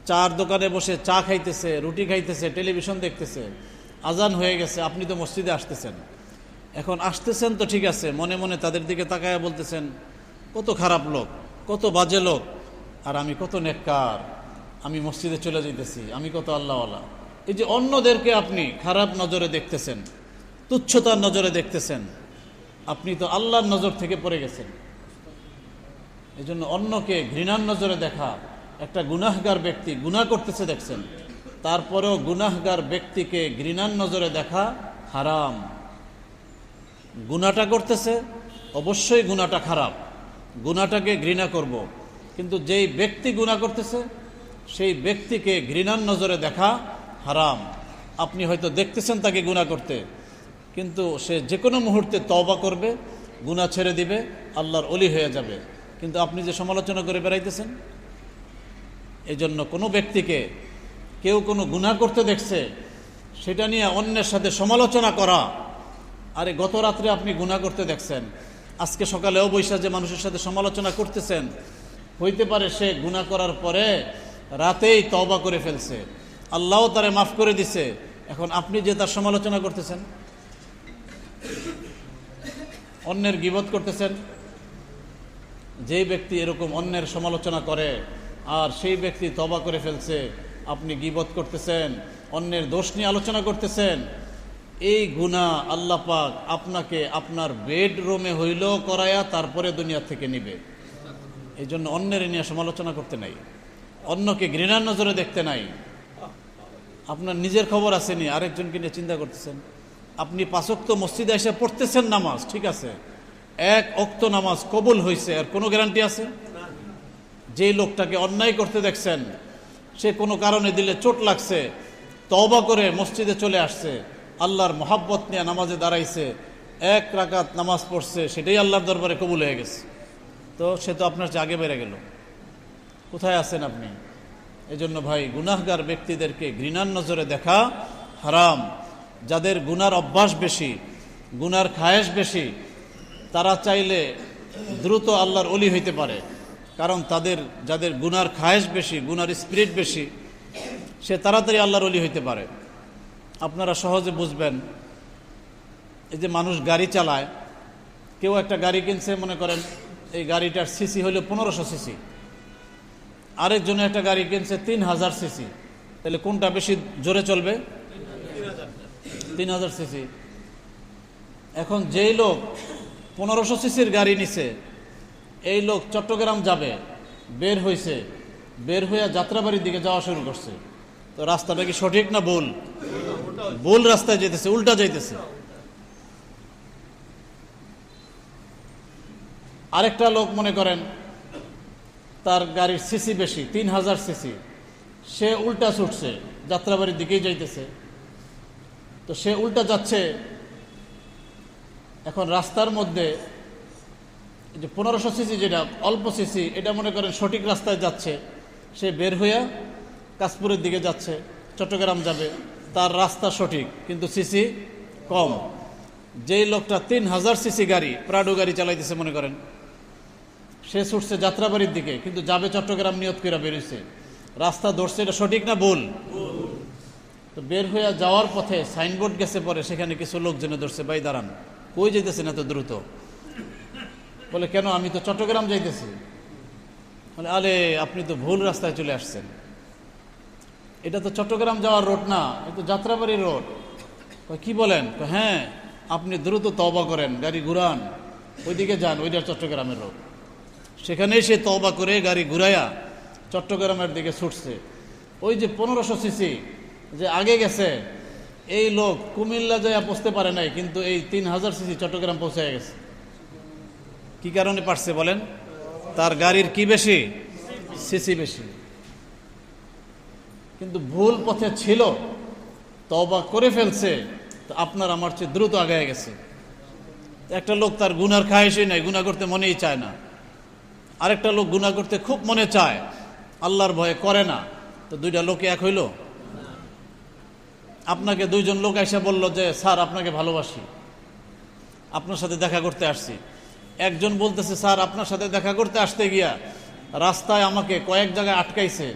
চার দোকানে বসে চা খাইতেছে, রুটি খাইতেছে, টেলিভিশন দেখতেছে, আজান হয়ে গেছে, আপনি তো মসজিদে আসতেছেন। এখন আসতেছেন তো ঠিক আছে, মনে মনে তাদের দিকে তাকায় বলতেছেন, কত খারাপ লোক, কত বাজে লোক, আর আমি কত নেককার, আমি মসজিদে চলে যেতেছি, আমি কত আল্লাহওয়ালা। এই যে অন্যদেরকে আপনি খারাপ নজরে দেখতেছেন, তুচ্ছতার নজরে দেখতেছেন, আপনি তো আল্লাহর নজর থেকে পড়ে গেছেন। এই জন্য অন্যকে ঘৃণার নজরে দেখা, একটা গুনাহগার ব্যক্তি গুনাহ করতেছে দেখছেন, তারপরেও গুনাহগার ব্যক্তিকে ঘৃণার নজরে দেখা হারাম। গুনাহটা করতেছে, অবশ্যই গুনাহটা খারাপ, গুনাহটাকে ঘৃণা করব, কিন্তু যেই ব্যক্তি গুনাহ করতেছে সেই ব্যক্তিকে ঘৃণার নজরে দেখা হারাম। আপনি হয়তো দেখতেছেন তাকে গুনাহ করতে, কিন্তু সে যে কোনো মুহূর্তে তওবা করবে, গুনাহ ছেড়ে দিবে, আল্লাহর ওলি হয়ে যাবে। কিন্তু আপনি যে সমালোচনা করে বেড়াইতেছেন, এই জন্য কোনো ব্যক্তিকে কেউ কোনো গুনাহ করতে দেখছে, সেটা নিয়ে অন্যের সাথে সমালোচনা করা, আরে গত রাত্রে আপনি গুনাহ করতে দেখছেন, আজকে সকালেও বৈশা যে মানুষের সাথে সমালোচনা করতেছেন, হইতে পারে সে গুনাহ করার পরে রাতেই তওবা করে ফেলছে, আল্লাহও তারে মাফ করে দিছে। এখন আপনি যে তার সমালোচনা করতেছেন, অন্যের গীবত করতেছেন। যেই ব্যক্তি এরকম অন্যের সমালোচনা করে আর সেই ব্যক্তি তওবা করে ফেলছে, আপনি গীবত করতেছেন, অন্যের দোষ নিয়ে আলোচনা করতেছেন, এই গুনাহ আল্লাহ পাক আপনাকে আপনার বেডরুমে হইলেও করায়া তারপরে দুনিয়া থেকে নিবে। এই জন্য অন্যের নিয়ে সমালোচনা করতে নাই, অন্যকে ঘৃণার নজরে দেখতে নাই। আপনার নিজের খবর আসেনি, আরেকজনকে নিয়ে চিন্তা করতেছেন। আপনি 5 ওয়াক্ত মসজিদে এসে পড়তেছেন নামাজ, ঠিক আছে, 1 ওয়াক্ত নামাজ কবুল হয়েছে, আর কোনো গ্যারান্টি আছে? যেই লোকটাকে অন্যায় করতে দেখছেন, সে কোনো কারণে দিলে চোট লাগছে, তওবা করে মসজিদে চলে আসছে, আল্লাহর মহাব্বত নিয়ে নামাজে দাঁড়াইছে, 1 রাকাত নামাজ পড়ছে, সেটাই আল্লাহর দরবারে কবুল হয়ে গেছে। তো সে তো আপনার চেয়ে আগে বেড়ে গেল। কোথায় আছেন আপনি? এজন্য ভাই, গুনাহগার ব্যক্তিদেরকে ঘৃণার নজরে দেখা হারাম। যাদের গুনার অভ্যাস বেশি, গুনার খায়েশ বেশি, তারা চাইলে দ্রুত আল্লাহর ওলি হইতে পারে। কারণ যাদের গুনার খায়েশ বেশি, গুনার স্পিরিট বেশি, সে তাড়াতাড়ি আল্লাহর ওলি হইতে পারে। আপনারা সহজে বুঝবেন, এই যে মানুষ গাড়ি চালায়, কেউ একটা গাড়ি কিনছে, মনে করেন এই গাড়িটার সিসি হলো 1500 সিসি, আরেকজনে একটা গাড়ি কিনছে 3000 সিসি, তাহলে কোনটা বেশি জোরে চলবে? 3000 সিসি। এখন যেই লোক 1500 সিসির গাড়ি নিছে, এই লোক চট্টগ্রাম যাবে, বের হয়েছে, বের হয়ে যাত্রাবাড়ির দিকে যাওয়া শুরু করছে, তো রাস্তাটা কি সঠিক না ভুল? ভুল রাস্তায় যেতেছে, উল্টা যাইতেছে। আরেকটা লোক মনে করেন তার গাড়ির সিসি বেশি, 3000 সিসি, সে উল্টা ছুটছে, যাত্রাবাড়ির দিকেই যাইতেছে, তো সে উল্টা যাচ্ছে। এখন রাস্তার মধ্যে যে 1500 সিসি, যেটা অল্প সিসি, এটা মনে করেন সঠিক রাস্তায় যাচ্ছে, সে বের হইয়া কাশপুরের দিকে যাচ্ছে, চট্টগ্রাম যাবে, তার রাস্তা সঠিক কিন্তু সিসি কম। যেই লোকটা 3000 সিসি গাড়ি, প্রাডো গাড়ি চালাইতেছে মনে করেন, সে ছুটছে যাত্রাবাড়ির দিকে, কিন্তু যাবে চট্টগ্রাম নিয়ত করে বেরিয়েছে, রাস্তা ধরছে, এটা সঠিক না ভুল? তো বের হইয়া যাওয়ার পথে সাইনবোর্ড গেছে, পরে সেখানে কিছু লোক জেনে ধরছে, ভাই দাঁড়ান, কই যাইতেছেন এত দ্রুত? বলে কেন, আমি তো চট্টগ্রাম যাইতেছি। বলে আরে আপনি তো ভুল রাস্তায় চলে আসছেন, এটা তো চট্টগ্রাম যাওয়ার রোড না, এটা তো যাত্রাবাড়ির রোড। কি বলেন? হ্যাঁ, আপনি দ্রুত তওবা করেন, গাড়ি ঘুরান, ওইদিকে যান, ওইটা চট্টগ্রামের রোড। সেখানেই সে তওবা করে গাড়ি ঘুরাইয়া চট্টগ্রামের দিকে ছুটছে। ওই যে 1500 সিসি যে আগে গেছে, এই লোক কুমিল্লা যাইয়া পৌঁছতে পারে নাই, কিন্তু এই 3000 সিসি চট্টগ্রাম পৌঁছে গেছে। কি কারণে পারছে বলেন? তার গাড়ির কি বেশি? সিসি বেশি। কিন্তু ভুল পথে ছিল, তওবা করে ফেলছে, তো আপনার আমার চেয়ে দ্রুত আগায় গেছে। একটা লোক তার গুনার খায়েশই নাই, গুনাহ করতে মনেই চায় না। আরেকটা লোক গুনাহ করতে খুব মনে চায়, আল্লাহর ভয়ে করে না। তো দুইটা লোকে এক হইল? আপনাকে দুইজন লোক এসে বলল যে স্যার আপনাকে ভালোবাসি, আপনার সাথে দেখা করতে আসছি। একজন বলতেছে স্যার আপনার সাথে দেখা করতে আসতে গিয়া রাস্তায় আমাকে কয়েক জায়গায় আটকাইছে,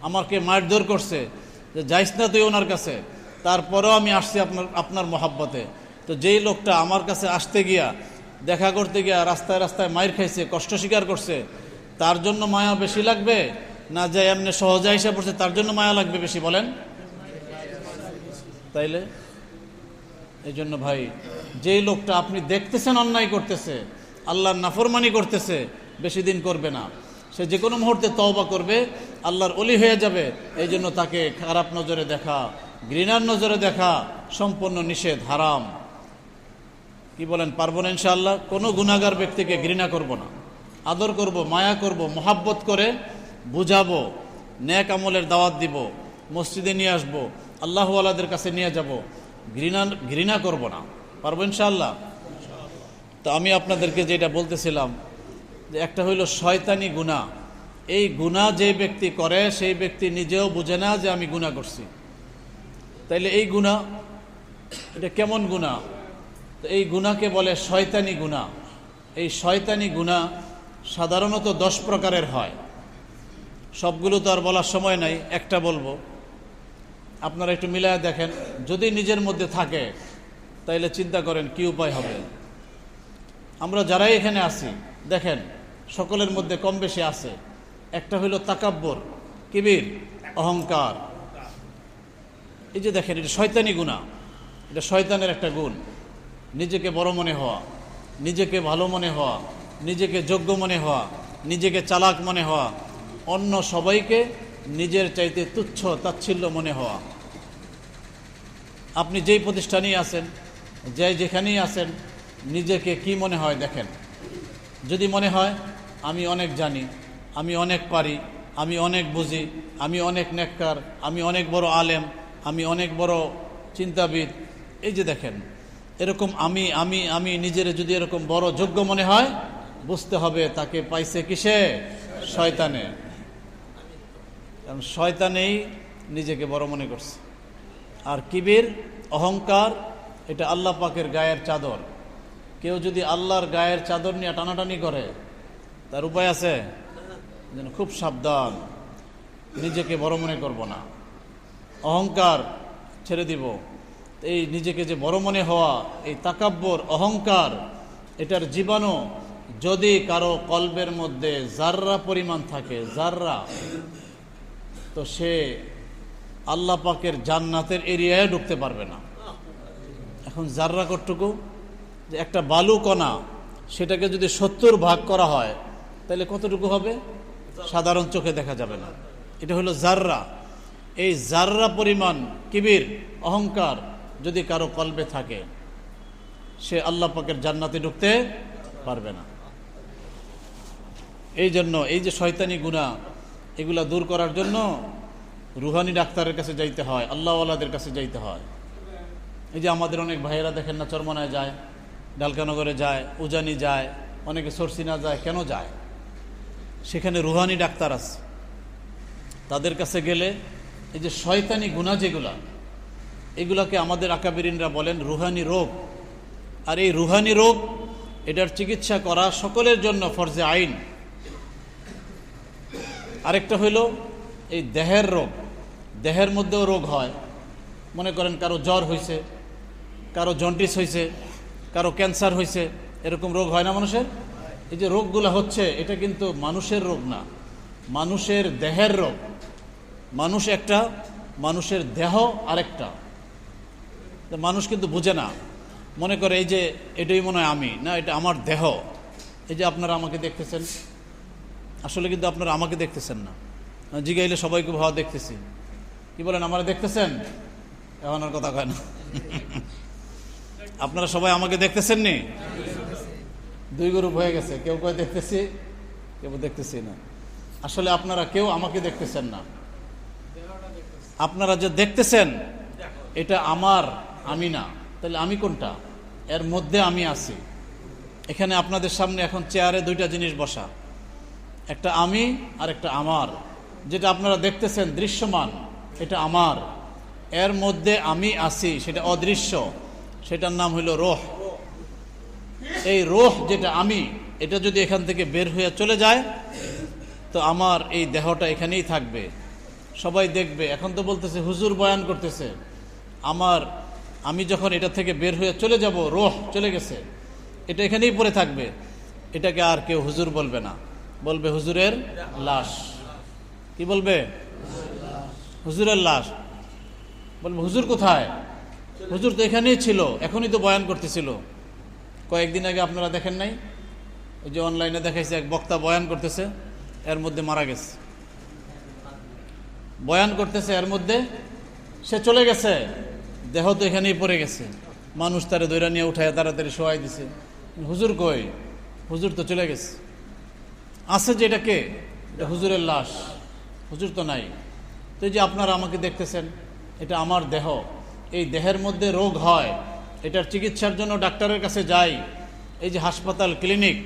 আমাকে মারধর করছে, যে যাইস না তুই ওনার কাছে, তারপরেও আমি আসছি আপনার মহাব্বতে। তো যেই লোকটা আমার কাছে আসতে গিয়া দেখা করতে গিয়া রাস্তায় রাস্তায় মাইর খাইছে, কষ্ট স্বীকার করছে, তার জন্য মায়া বেশি লাগবে না যে এমনি সহজে হিসা পড়ছে তার জন্য মায়া লাগবে বেশি? বলেন। তাইলে এই জন্য ভাই, যেই লোকটা আপনি দেখতেছেন অন্যায় করতেছে, আল্লাহর নাফরমানি করতেছে, বেশি দিন করবে না, সে যে কোনো মুহূর্তে তওবা করবে, আল্লাহর ওলি হয়ে যাবে। এই জন্য তাকে খারাপ নজরে দেখা, ঘৃণার নজরে দেখা সম্পূর্ণ নিষেধ, হারাম। কি বলেন, পারবো না ইনশাআল্লাহ? কোনো গুনাহগার ব্যক্তিকে ঘৃণা করব না, আদর করব, মায়া করব, মোহাব্বত করে বুঝাবো, নেক আমলের দাওয়াত দিব, মসজিদে নিয়ে আসবো, আল্লাহওয়ালাদের কাছে নিয়ে যাব, ঘৃণা করব না। পারবো ইনশাআল্লাহ? তো আমি আপনাদেরকে যেটা বলতেছিলাম যে একটা হইল শয়তানি গুনাহ। এই গুনাহ যে ব্যক্তি করে সেই ব্যক্তি নিজেও বুঝে না যে আমি গুনাহ করছি। তাইলে এই গুনাহ এটা কেমন গুনাহ? তো এই গুনাহকে বলে শয়তানি গুনাহ। এই শয়তানি গুনাহ সাধারণত 10 প্রকারের হয়। সবগুলো তো আর বলার সময় নাই, একটা বলবো, আপনারা একটু মিলায় দেখেন। যদি নিজের মধ্যে থাকে তাইলে চিন্তা করেন কি উপায় হবে। আমরা যারাই এখানে আছি দেখেন সকলের মধ্যে কম বেশি আছে। একটা হইল তাকাব্বুর, কিবির, অহংকার। এই যে দেখেন, এটা শয়তানি গুনাহ, এটা শয়তানের একটা গুণ। নিজেকে বড় মনে হওয়া, নিজেকে ভালো মনে হওয়া, নিজেকে যোগ্য মনে হওয়া, নিজেকে চালাক মনে হওয়া, অন্য সবাইকে নিজের চাইতে তুচ্ছ তাচ্ছিল্য মনে হওয়া। আপনি যেই প্রতিষ্ঠানেই আছেন, যেখানেই আছেন, নিজেকে কি মনে হয় দেখেন। যদি মনে হয় আমি অনেক জানি, আমি অনেক পারি, আমি অনেক বুঝি, আমি অনেক নেককার, আমি অনেক বড় আলেম, আমি অনেক বড় চিন্তাবিদ, এই যে দেখেন এরকম আমি আমি আমি নিজের যদি এরকম বড় যোগ্য মনে হয়, বুঝতে হবে তাকে পাইছে কিসে? শয়তানে। কারণ শয়তানেই নিজেকে বড় মনে করছে। আর কিবির, অহংকার, এটা আল্লাহ পাকের গায়ের চাদর। কেউ যদি আল্লাহর গায়ের চাদর নিয়ে টানাটানি করে তার উপায় আছে? যেন খুব সাবধান, নিজেকে বড় মনে করব না, অহংকার ছেড়ে দিব। এই নিজেকে যে বড় মনে হওয়া, এই তাকাব্বর, অহংকার, এটার জীবাণু যদি কারো কলবের মধ্যে জাররা পরিমাণ থাকে, জাররা, তো সে আল্লাহ পাকের জান্নাতের এরিয়ায় ঢুকতে পারবে না। এখন জাররা কতটুকু? যে একটা বালু কণা, সেটাকে যদি 70 ভাগ করা হয় তাহলে কতটুকু হবে? সাধারণ চোখে দেখা যাবে না। এটা হলো জাররা। এই জাররা পরিমাণ কিবির, অহংকার যদি কারো কলবে থাকে, সে আল্লাহ পাকের জান্নাতে ঢুকতে পারবে না। এই জন্য এই যে শয়তানি গুনাহ, এগুলা দূর করার জন্য রুহানি ডাক্তারের কাছে যাইতে হয়, আল্লাহওয়ালাদের কাছে যাইতে হয়। এই যে আমাদের অনেক ভাইয়েরা দেখেন না, চরমনায় যায়, ডালকানগরে যায়, উজানি যায়, অনেকে সরসিনা যায়। কেন যায়? সেখানে রুহানি ডাক্তার আছে। তাদের কাছে গেলে এই যে শয়তানি গুনাহ যেগুলা, এগুলাকে আমাদের আকাবিরিনরা বলেন রুহানি রোগ। আর এই রুহানি রোগ, এটার চিকিৎসা করা সকলের জন্য ফরজে আইন। আরেকটা হইল এই দেহের রোগ। দেহের মধ্যেও রোগ হয়। মনে করেন কারো জ্বর হয়েছে, কারো জন্ডিস হয়েছে, কারো ক্যান্সার হয়েছে, এরকম রোগ হয় না মানুষের? এই যে রোগগুলো হচ্ছে, এটা কিন্তু মানুষের রোগ না, মানুষের দেহের রোগ। মানুষ একটা, মানুষের দেহ আরেকটা। মানুষ কিন্তু বুঝে না, মনে করে এই যে এটাই মনে হয় আমি, না এটা আমার দেহ। এই যে আপনারা আমাকে দেখতেছেন, আসলে কিন্তু আপনারা আমাকে দেখতেছেন না। জিগাইলে সবাইকে ভাবা দেখতেছি। কি বলেন, আমারা দেখতেছেন? এখন আর কথা কয় না। আপনারা সবাই আমাকে দেখতেছেন নি? দুই গ্রুপ হয়ে গেছে, কেউ কয় দেখতেছি, কেউ দেখতেছি না। আসলে আপনারা কেউ আমাকে দেখতেছেন না। আপনারা যে দেখতেছেন এটা আমার, আমি না। তাহলে আমি কোনটা? এর মধ্যে আমি আছি। এখানে আপনাদের সামনে এখন চেয়ারে দুইটা জিনিস বসা, একটা আমি আর একটা আমার। যেটা আপনারা দেখতেছেন দৃশ্যমান, এটা আমার। এর মধ্যে আমি আছি, সেটা অদৃশ্য, সেটার নাম হইল রূহ। এই রূহ যেটা আমি, এটা যদি এখান থেকে বের হয়ে চলে যায় তো আমার এই দেহটা এখানেই থাকবে, সবাই দেখবে। এখন তো বলতেছে হুজুর বয়ান করতেছে, আমি যখন এটা থেকে বের হয়ে চলে যাব, রূহ চলে গেছে, এটা এখানেই পড়ে থাকবে। এটাকে আর কেউ হুজুর বলবে না, বলবে হুজুরের লাশ। কি বলবে? হুজুরের লাশ। বলবে হুজুর কোথায়? হুজুর তো এখানেই ছিল, এখনই তো বয়ান করতেছিল। কয়েকদিন আগে আপনারা দেখেন নাই, ওই যে অনলাইনে দেখাইছে এক বক্তা বয়ান করতেছে, এর মধ্যে মারা গেছে। বয়ান করতেছে, এর মধ্যে সে চলে গেছে, দেহ তো এখানেই পড়ে গেছে। মানুষ তারে দৈরা নিয়ে উঠায় তাড়াতাড়ি শোয়াই দিছে। হুজুর কই? হুজুর তো চলে গেছে। আছে যে এটা কে? এটা হুজুরের লাশ, হুজুর তো নাই। তো এই যে আপনারা আমাকে দেখতেছেন, এটা আমার দেহ। এই দেহের মধ্যে রোগ হয়, এটার চিকিৎসার জন্য ডাক্তারের কাছে যাই। এই যে হাসপাতাল, ক্লিনিক,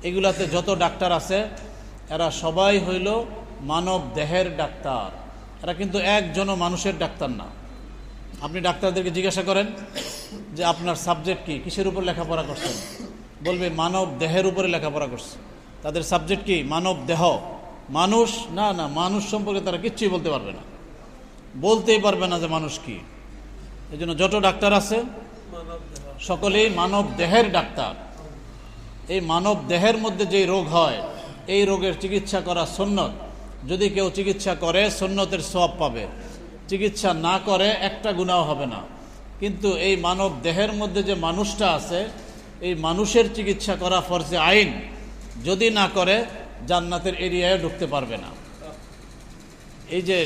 এগুলাতে যত ডাক্তার আছে, এরা সবাই হইল মানব দেহের ডাক্তার। এরা কিন্তু একজনও মানুষের ডাক্তার না। আপনি ডাক্তারদেরকে জিজ্ঞাসা করেন যে আপনার সাবজেক্ট কি, কিসের উপর লেখাপড়া করছেন, বলবে মানব দেহের উপরে লেখাপড়া করছে। তাদের সাবজেক্ট কি? মানব দেহ। মানুষ না, মানুষ সম্পর্কে তারা কিচ্ছুই বলতে পারবে না, বলতেই পারবে না যে মানুষ কি। এই জন্য যত ডাক্তার আছে সকলেই মানব দেহের ডাক্তার। এই মানব দেহের মধ্যে যে রোগ হয়, এই রোগের চিকিৎসা করা সুন্নত। যদি কেউ চিকিৎসা করে সুন্নতের সওয়াব পাবে, চিকিৎসা না করে একটা গুনাহ হবে না। কিন্তু এই মানব দেহের মধ্যে যে মানুষটা আছে, এই মানুষের চিকিৎসা করা ফরজে আইন। যদি না করে জান্নাতের এরিয়ায় ঢুকতে পারবে না। এই যে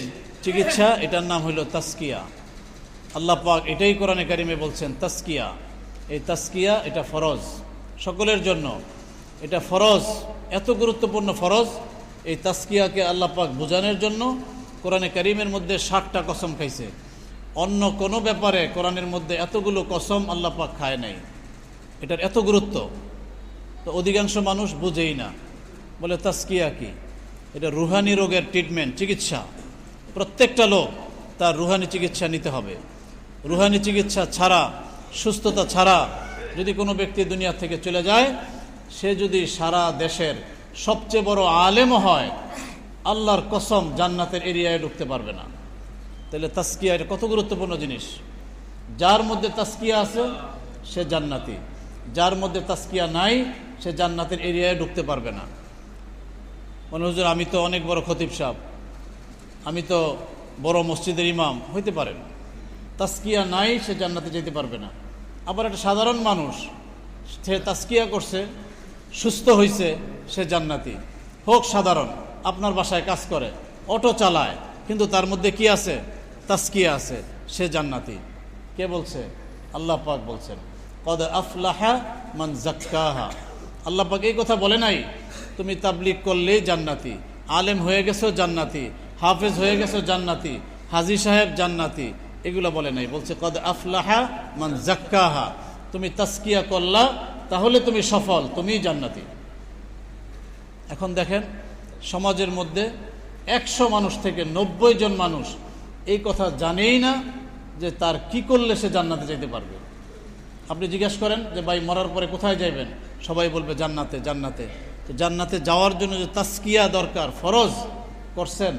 চিকিৎসা, এটার নাম হইল তাসকিয়া। আল্লাহ পাক এটাই কোরআনে কারিমে বলছেন, তাসকিয়া। এই তাসকিয়া এটা ফরজ সকলের জন্য, এটা ফরজ, এত গুরুত্বপূর্ণ ফরজ। এই তাসকিয়াকে আল্লাহ পাক বোঝানোর জন্য কোরআনে কারিমের মধ্যে 60টা কসম খাইছে। অন্য কোনো ব্যাপারে কোরআনের মধ্যে এতগুলো কসম আল্লাহ পাক খায় নাই। এটার এত গুরুত্ব, তো অধিকাংশ মানুষ বুঝেই না। বলে তাসকিয়া কি? এটা রুহানি রোগের ট্রিটমেন্ট, চিকিৎসা। প্রত্যেকটা লোক তার রুহানি চিকিৎসা নিতে হবে। রুহানি চিকিৎসা ছাড়া, সুস্থতা ছাড়া যদি কোনো ব্যক্তি দুনিয়া থেকে চলে যায়, সে যদি সারা দেশের সবচেয়ে বড় আলেমও হয়, আল্লাহর কসম জান্নাতের এরিয়ায় ঢুকতে পারবে না। তাহলে তাসকিয়া এটা কত গুরুত্বপূর্ণ জিনিস। যার মধ্যে তাসকিয়া আছে সে জান্নাতি, যার মধ্যে তাসকিয়া নাই সে জান্নাতের এরিয়ায় ঢুকতে পারবে না। মনে হুজুর আমি তো অনেক বড় খতিব সাহেব, আমি তো বড় মসজিদের ইমাম, হইতে পারেন, তাসকিয়া নাই সে জান্নাতে যেতে পারবে না। আবার একটা সাধারণ মানুষ, সে তাসকিয়া করছে, সুস্থ হয়েছে, সে জান্নাতি। হোক সাধারণ, আপনার বাসায় কাজ করে, অটো চালায়, কিন্তু তার মধ্যে কি আছে? তাসকিয়া আছে, সে জান্নাতি। কে বলছে? আল্লাহ পাক বলছেন, কদ আফলাহা মান যাক্কাহা। আল্লাহ পাক এই কথা বলে নাই তুমি তাবলীগ করলেই জান্নাতি, আলেম হয়ে গেছো জান্নাতি, হাফেজ হয়ে গেছো জান্নাতি, হাজী সাহেব জান্নাতি, এগুলো বলে নাই। বলছে কদ আফলাহা মান যাক্কাহা, তুমি তাসকিয়া করলা তাহলে তুমি সফল, তুমি জান্নাতি। এখন দেখেন সমাজের মধ্যে 100 মানুষ থেকে 90 জন মানুষ এই কথা জানেই না যে তার কি করলে সে জান্নাতে যেতে পারবে। আপনি জিজ্ঞেস করেন যে ভাই মরার পরে কোথায় যাবেন, সবাই বলবে জান্নাতে, জান্নাতে। তো জান্নাতে যাওয়ার জন্য যে তাসকিয়া দরকার, ফরজ করছেন,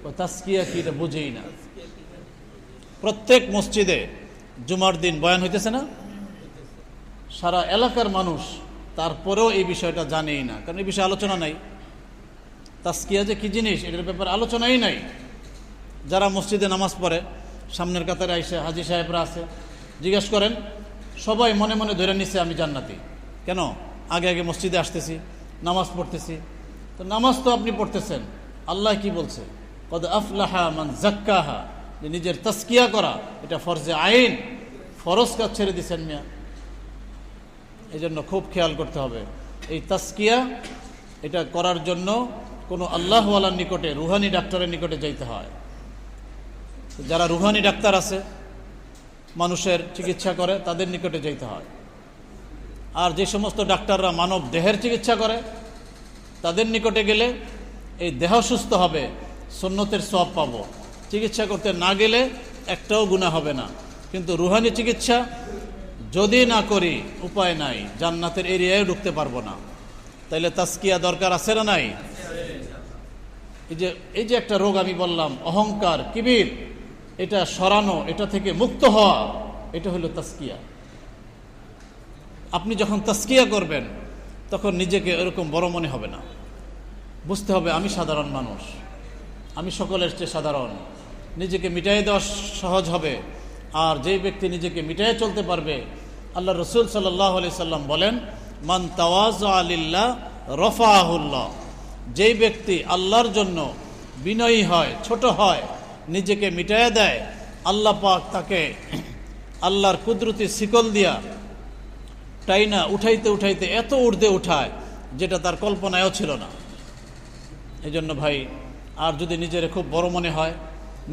ও তাসকিয়া কি এটা বুঝেই না। প্রত্যেক মসজিদে জুমার দিন বয়ান হইতেছে না, সারা এলাকার মানুষ, তারপরেও এই বিষয়টা জানেই না, কারণ এই বিষয়ে আলোচনা নাই। তাসকিয়া যে কি জিনিস এটার ব্যাপারে আলোচনাই নাই। যারা মসজিদে নামাজ পড়ে, সামনের কাতারে আইসে হাজী সাহেবরা আছে, জিজ্ঞেস করেন, সবাই মনে মনে ধরে নিচ্ছে আমি জান্নাতি। কেন? আগে আগে মসজিদে আসতেছি, নামাজ পড়তেছি। তো নামাজ তো আপনি পড়তেছেন, আল্লাহ কি বলছে? কদ আফলাহা মান যাক্কাহা, যে নিজের তাসকিয়া করা এটা ফরজে আইন, ফরজ কাজ ছেড়ে দিচ্ছেন মিয়া। এই জন্য খুব খেয়াল করতে হবে। এই তাসকিয়া এটা করার জন্য কোনো আল্লাহওয়ালার নিকটে, রুহানি ডাক্তারের নিকটে যাইতে হয়। যারা রুহানি ডাক্তার আছে, মানুষের চিকিৎসা করে, তাদের নিকটে যাইতে হয়। আর যে সমস্ত ডাক্তাররা মানব দেহের চিকিৎসা করে তাদের নিকটে গেলে এই দেহ সুস্থ হবে, সুন্নতের সওয়াব পাবো। চিকিৎসা করতে না গেলে একটাও গুনাহ হবে না। কিন্তু রুহানি চিকিৎসা যদি না করি উপায় নাই, জান্নাতের এরিয়ায় ঢুকতে পারবো না। তাইলে তাসকিয়া দরকার আছে না নাই? এই যে একটা রোগ আমি বললাম, অহংকার, কিবির, এটা সরানো, এটা থেকে মুক্ত হওয়া, এটা হলো তাসকিয়া। আপনি যখন তাসকিয়া করবেন তখন নিজেকে এরকম বড় মনে হবে না। বুঝতে হবে আমি সাধারণ মানুষ, আমি সকলের চেয়ে সাধারণ। নিজেকে মিটাই দেওয়া সহজ হবে। আর যেই ব্যক্তি নিজেকে মিটাই চলতে পারবে, আল্লাহ রসুল সাল্লাল্লাহু আলাইহি সাল্লাম বলেন, মান তাওয়াযা লিল্লাহ রাফাহুল্লাহ। যেই ব্যক্তি আল্লাহর জন্য বিনয়ী হয়, ছোট হয়, নিজেকে মিটাইয়া দেয়, আল্লাহ পাক তাকে আল্লাহর কুদরতি শিকল দিয়া টাইনা উঠাইতে উঠাইতে এত ঊর্ধ্বে উঠায় যেটা তার কল্পনায়ও ছিল না। এই জন্য ভাই, আর যদি নিজের খুব বড় মনে হয়,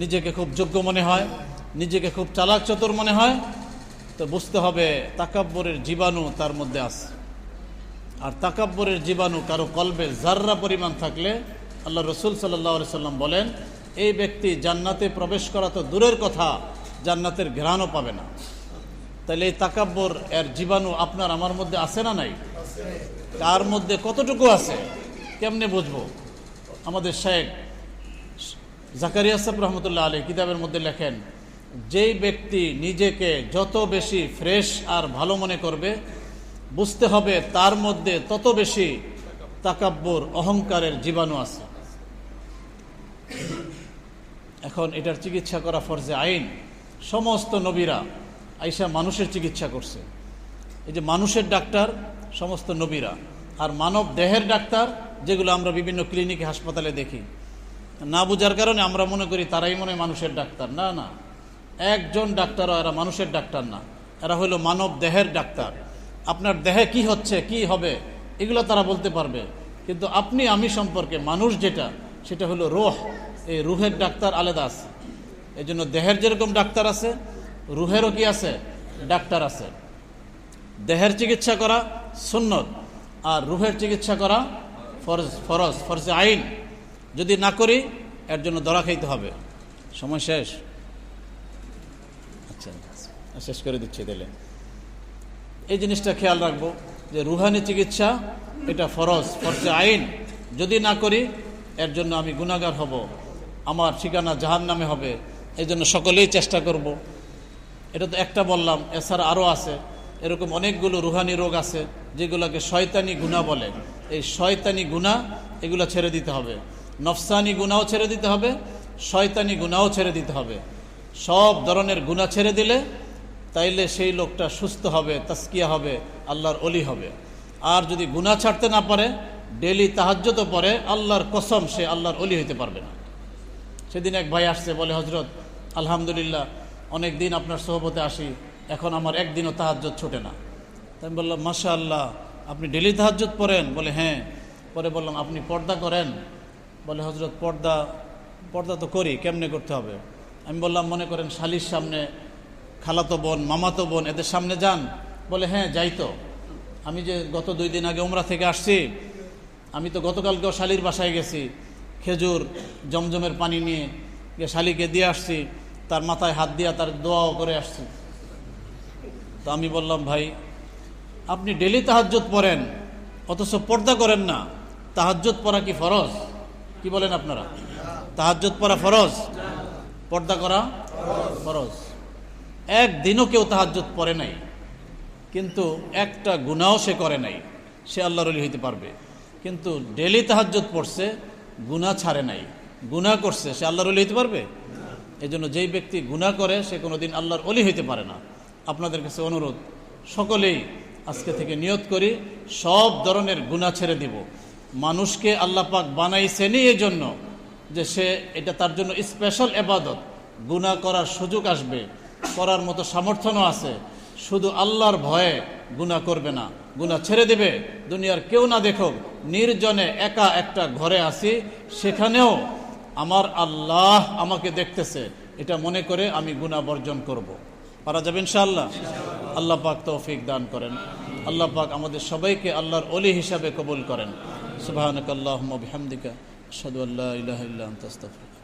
নিজেকে খুব যোগ্য মনে হয়, নিজেকে খুব চালাক চতুর মনে হয়, তো বুঝতে হবে তাকাব্বুরের জীবাণু তার মধ্যে আছে। আর তাকাব্বুরের জীবাণু কারো কলবে জাররা পরিমাণ থাকলে আল্লাহ রসুল সাল্লাল্লাহু আলাইহি সাল্লাম বলেন, এই ব্যক্তি জান্নাতে প্রবেশ করা তো দূরের কথা, জান্নাতের ঘ্রাণও পাবে না। তাহলে এই তাকাব্বুর এর জীবাণু আপনার আমার মধ্যে আছে না নাই? কার মধ্যে কতটুকু আছে কেমনে বুঝবো? আমাদের শেখ জাকারিয়া সাহেব রহমতুল্লাহ আলাইহি কিতাবের মধ্যে লেখেন, যেই ব্যক্তি নিজেকে যত বেশি ফ্রেশ আর ভালো মনে করবে, বুঝতে হবে তার মধ্যে তত বেশি তাকাব্বুর, অহংকারের জীবাণু আছে। এখন এটার চিকিৎসা করা ফরজে আইন। সমস্ত নবীরা আইসা মানুষের চিকিৎসা করছে। এই যে মানুষের ডাক্তার সমস্ত নবীরা, আর মানব দেহের ডাক্তার যেগুলো আমরা বিভিন্ন ক্লিনিকে হাসপাতালে দেখি, না বুঝার কারণে আমরা মনে করি তারাই মনে মানুষের ডাক্তার। না না, একজন ডাক্তারও এরা মানুষের ডাক্তার না, এরা হলো মানব দেহের ডাক্তার। আপনার দেহে কি হচ্ছে, কি হবে, এগুলো তারা বলতে পারবে, কিন্তু আপনি আমি সম্পর্কে মানুষ যেটা, সেটা হলো রূহ। এই রুহের ডাক্তার আলাদা আছে। এই জন্য দেহের যেরকম ডাক্তার আছে, রুহেরও কি আছে? ডাক্তার আছে। দেহের চিকিৎসা করা সুন্নত, আর রুহের চিকিৎসা করা ফরজ আইন। যদি না করি এর জন্য দরা খাইতে হবে। সময় শেষ? আচ্ছা, শেষ করে দিচ্ছি। তাহলে এই জিনিসটা খেয়াল রাখবো যে রুহানি চিকিৎসা এটা ফরজে আইন। যদি না করি এর জন্য আমি গুনাহগার হব, আমার ঠিকানা জাহান্নামে হবে। এই জন্য সকলেই চেষ্টা করব। এটা তো একটা বললাম, এছাড়া আরও আছে। এরকম অনেকগুলো রুহানি রোগ আছে যেগুলোকে শয়তানি গুনাহ বলে। এই শয়তানি গুনাহ এগুলো ছেড়ে দিতে হবে। নফসানি গুনাহও ছেড়ে দিতে হবে, শয়তানি গুনাহও ছেড়ে দিতে হবে। সব ধরনের গুনাহ ছেড়ে দিলে তাইলে সেই লোকটা সুস্থ হবে, তাসকিয়া হবে, আল্লাহর ওলি হবে। আর যদি গুনাহ ছাড়তে না পারে, ডেলি তাহাজ্জুদও পড়ে, আল্লাহর কসম সে আল্লাহর ওলি হইতে পারবে না। সেদিন এক ভাই আসছে, বলে, হজরত আলহামদুলিল্লাহ অনেক দিন আপনার সোহবতে আসি, এখন আমার একদিনও তাহাজ্জুদ ছোটে না। তাই আমি বললাম, মাশাআল্লাহ, আপনি ডেলি তাহাজ্জুদ পড়েন? বলে হ্যাঁ। পরে বললাম, আপনি পর্দা করেন? বলে, হজরত পর্দা তো করি, কেমনে করতে হবে? আমি বললাম, মনে করেন শালির সামনে, খালাতো বোন, মামাতো বোন, এদের সামনে যান? বলে হ্যাঁ যাই তো। আমি যে গত 2 দিন আগে উমরা থেকে আসছি, আমি তো গতকালকেও শালির বাসায় গেছি, খেজুর জমজমের পানি নিয়ে গিয়ে শালিকে দিয়ে আসছি, তার মাথায় হাত দিয়া তার দোয়াও করে আসছি। তো আমি বললাম, ভাই আপনি ডেলি তাহাজ্জুদ পড়েন অথচ পর্দা করেন না, তাহাজ্জুদ পড়া কি ফরজ? কি বলেন আপনারা? তাহাজ্জুদ পড়া ফরজ, পর্দা করা ফরজ। একদিনও কেউ তাহাজ্জুদ পড়ে নাই, কিন্তু একটা গুনাহও সে করে নাই, সে আল্লাহর ওলি হইতে পারবে। কিন্তু ডেলি তাহাজ্জুদ পড়ছে, গুনাহ ছাড়ে নাই, গুনাহ করছে, সে আল্লাহর ওলি হইতে পারবে? এই জন্য যেই ব্যক্তি গুনাহ করে সে কোনোদিন আল্লাহর ওলি হইতে পারে না। আপনাদের কাছে অনুরোধ, সকলেই আজকে থেকে নিয়ত করি সব ধরনের গুনাহ ছেড়ে দিব। মানুষকে আল্লাহ পাক বানাইছেনই এই জন্য যে সে এটা তার জন্য স্পেশাল ইবাদত। গুনাহ করার সুযোগ আসবে, করার মতো সামর্থ্যও আছে, শুধু আল্লাহর ভয়ে গুনাহ করবে না, গুনাহ ছেড়ে দেবে। দুনিয়ার কেউ না দেখুক, নির্জনে একা একটা ঘরে আছি, সেখানেও আমার আল্লাহ আমাকে দেখতেছে, এটা মনে করে আমি গুনাহ বর্জন করব। পারা যাবে ইনশাআল্লাহ? আল্লাহ পাক তৌফিক দান করেন। আল্লাহ পাক আমাদের সবাইকে আল্লাহর ওলি হিসাবে কবুল করেন। সুবহানাকাল্লাহুম্মা বিহামদিকা আশহাদু আল্লা ইলাহা ইল্লা আনতা আস্তাগফিরুকা।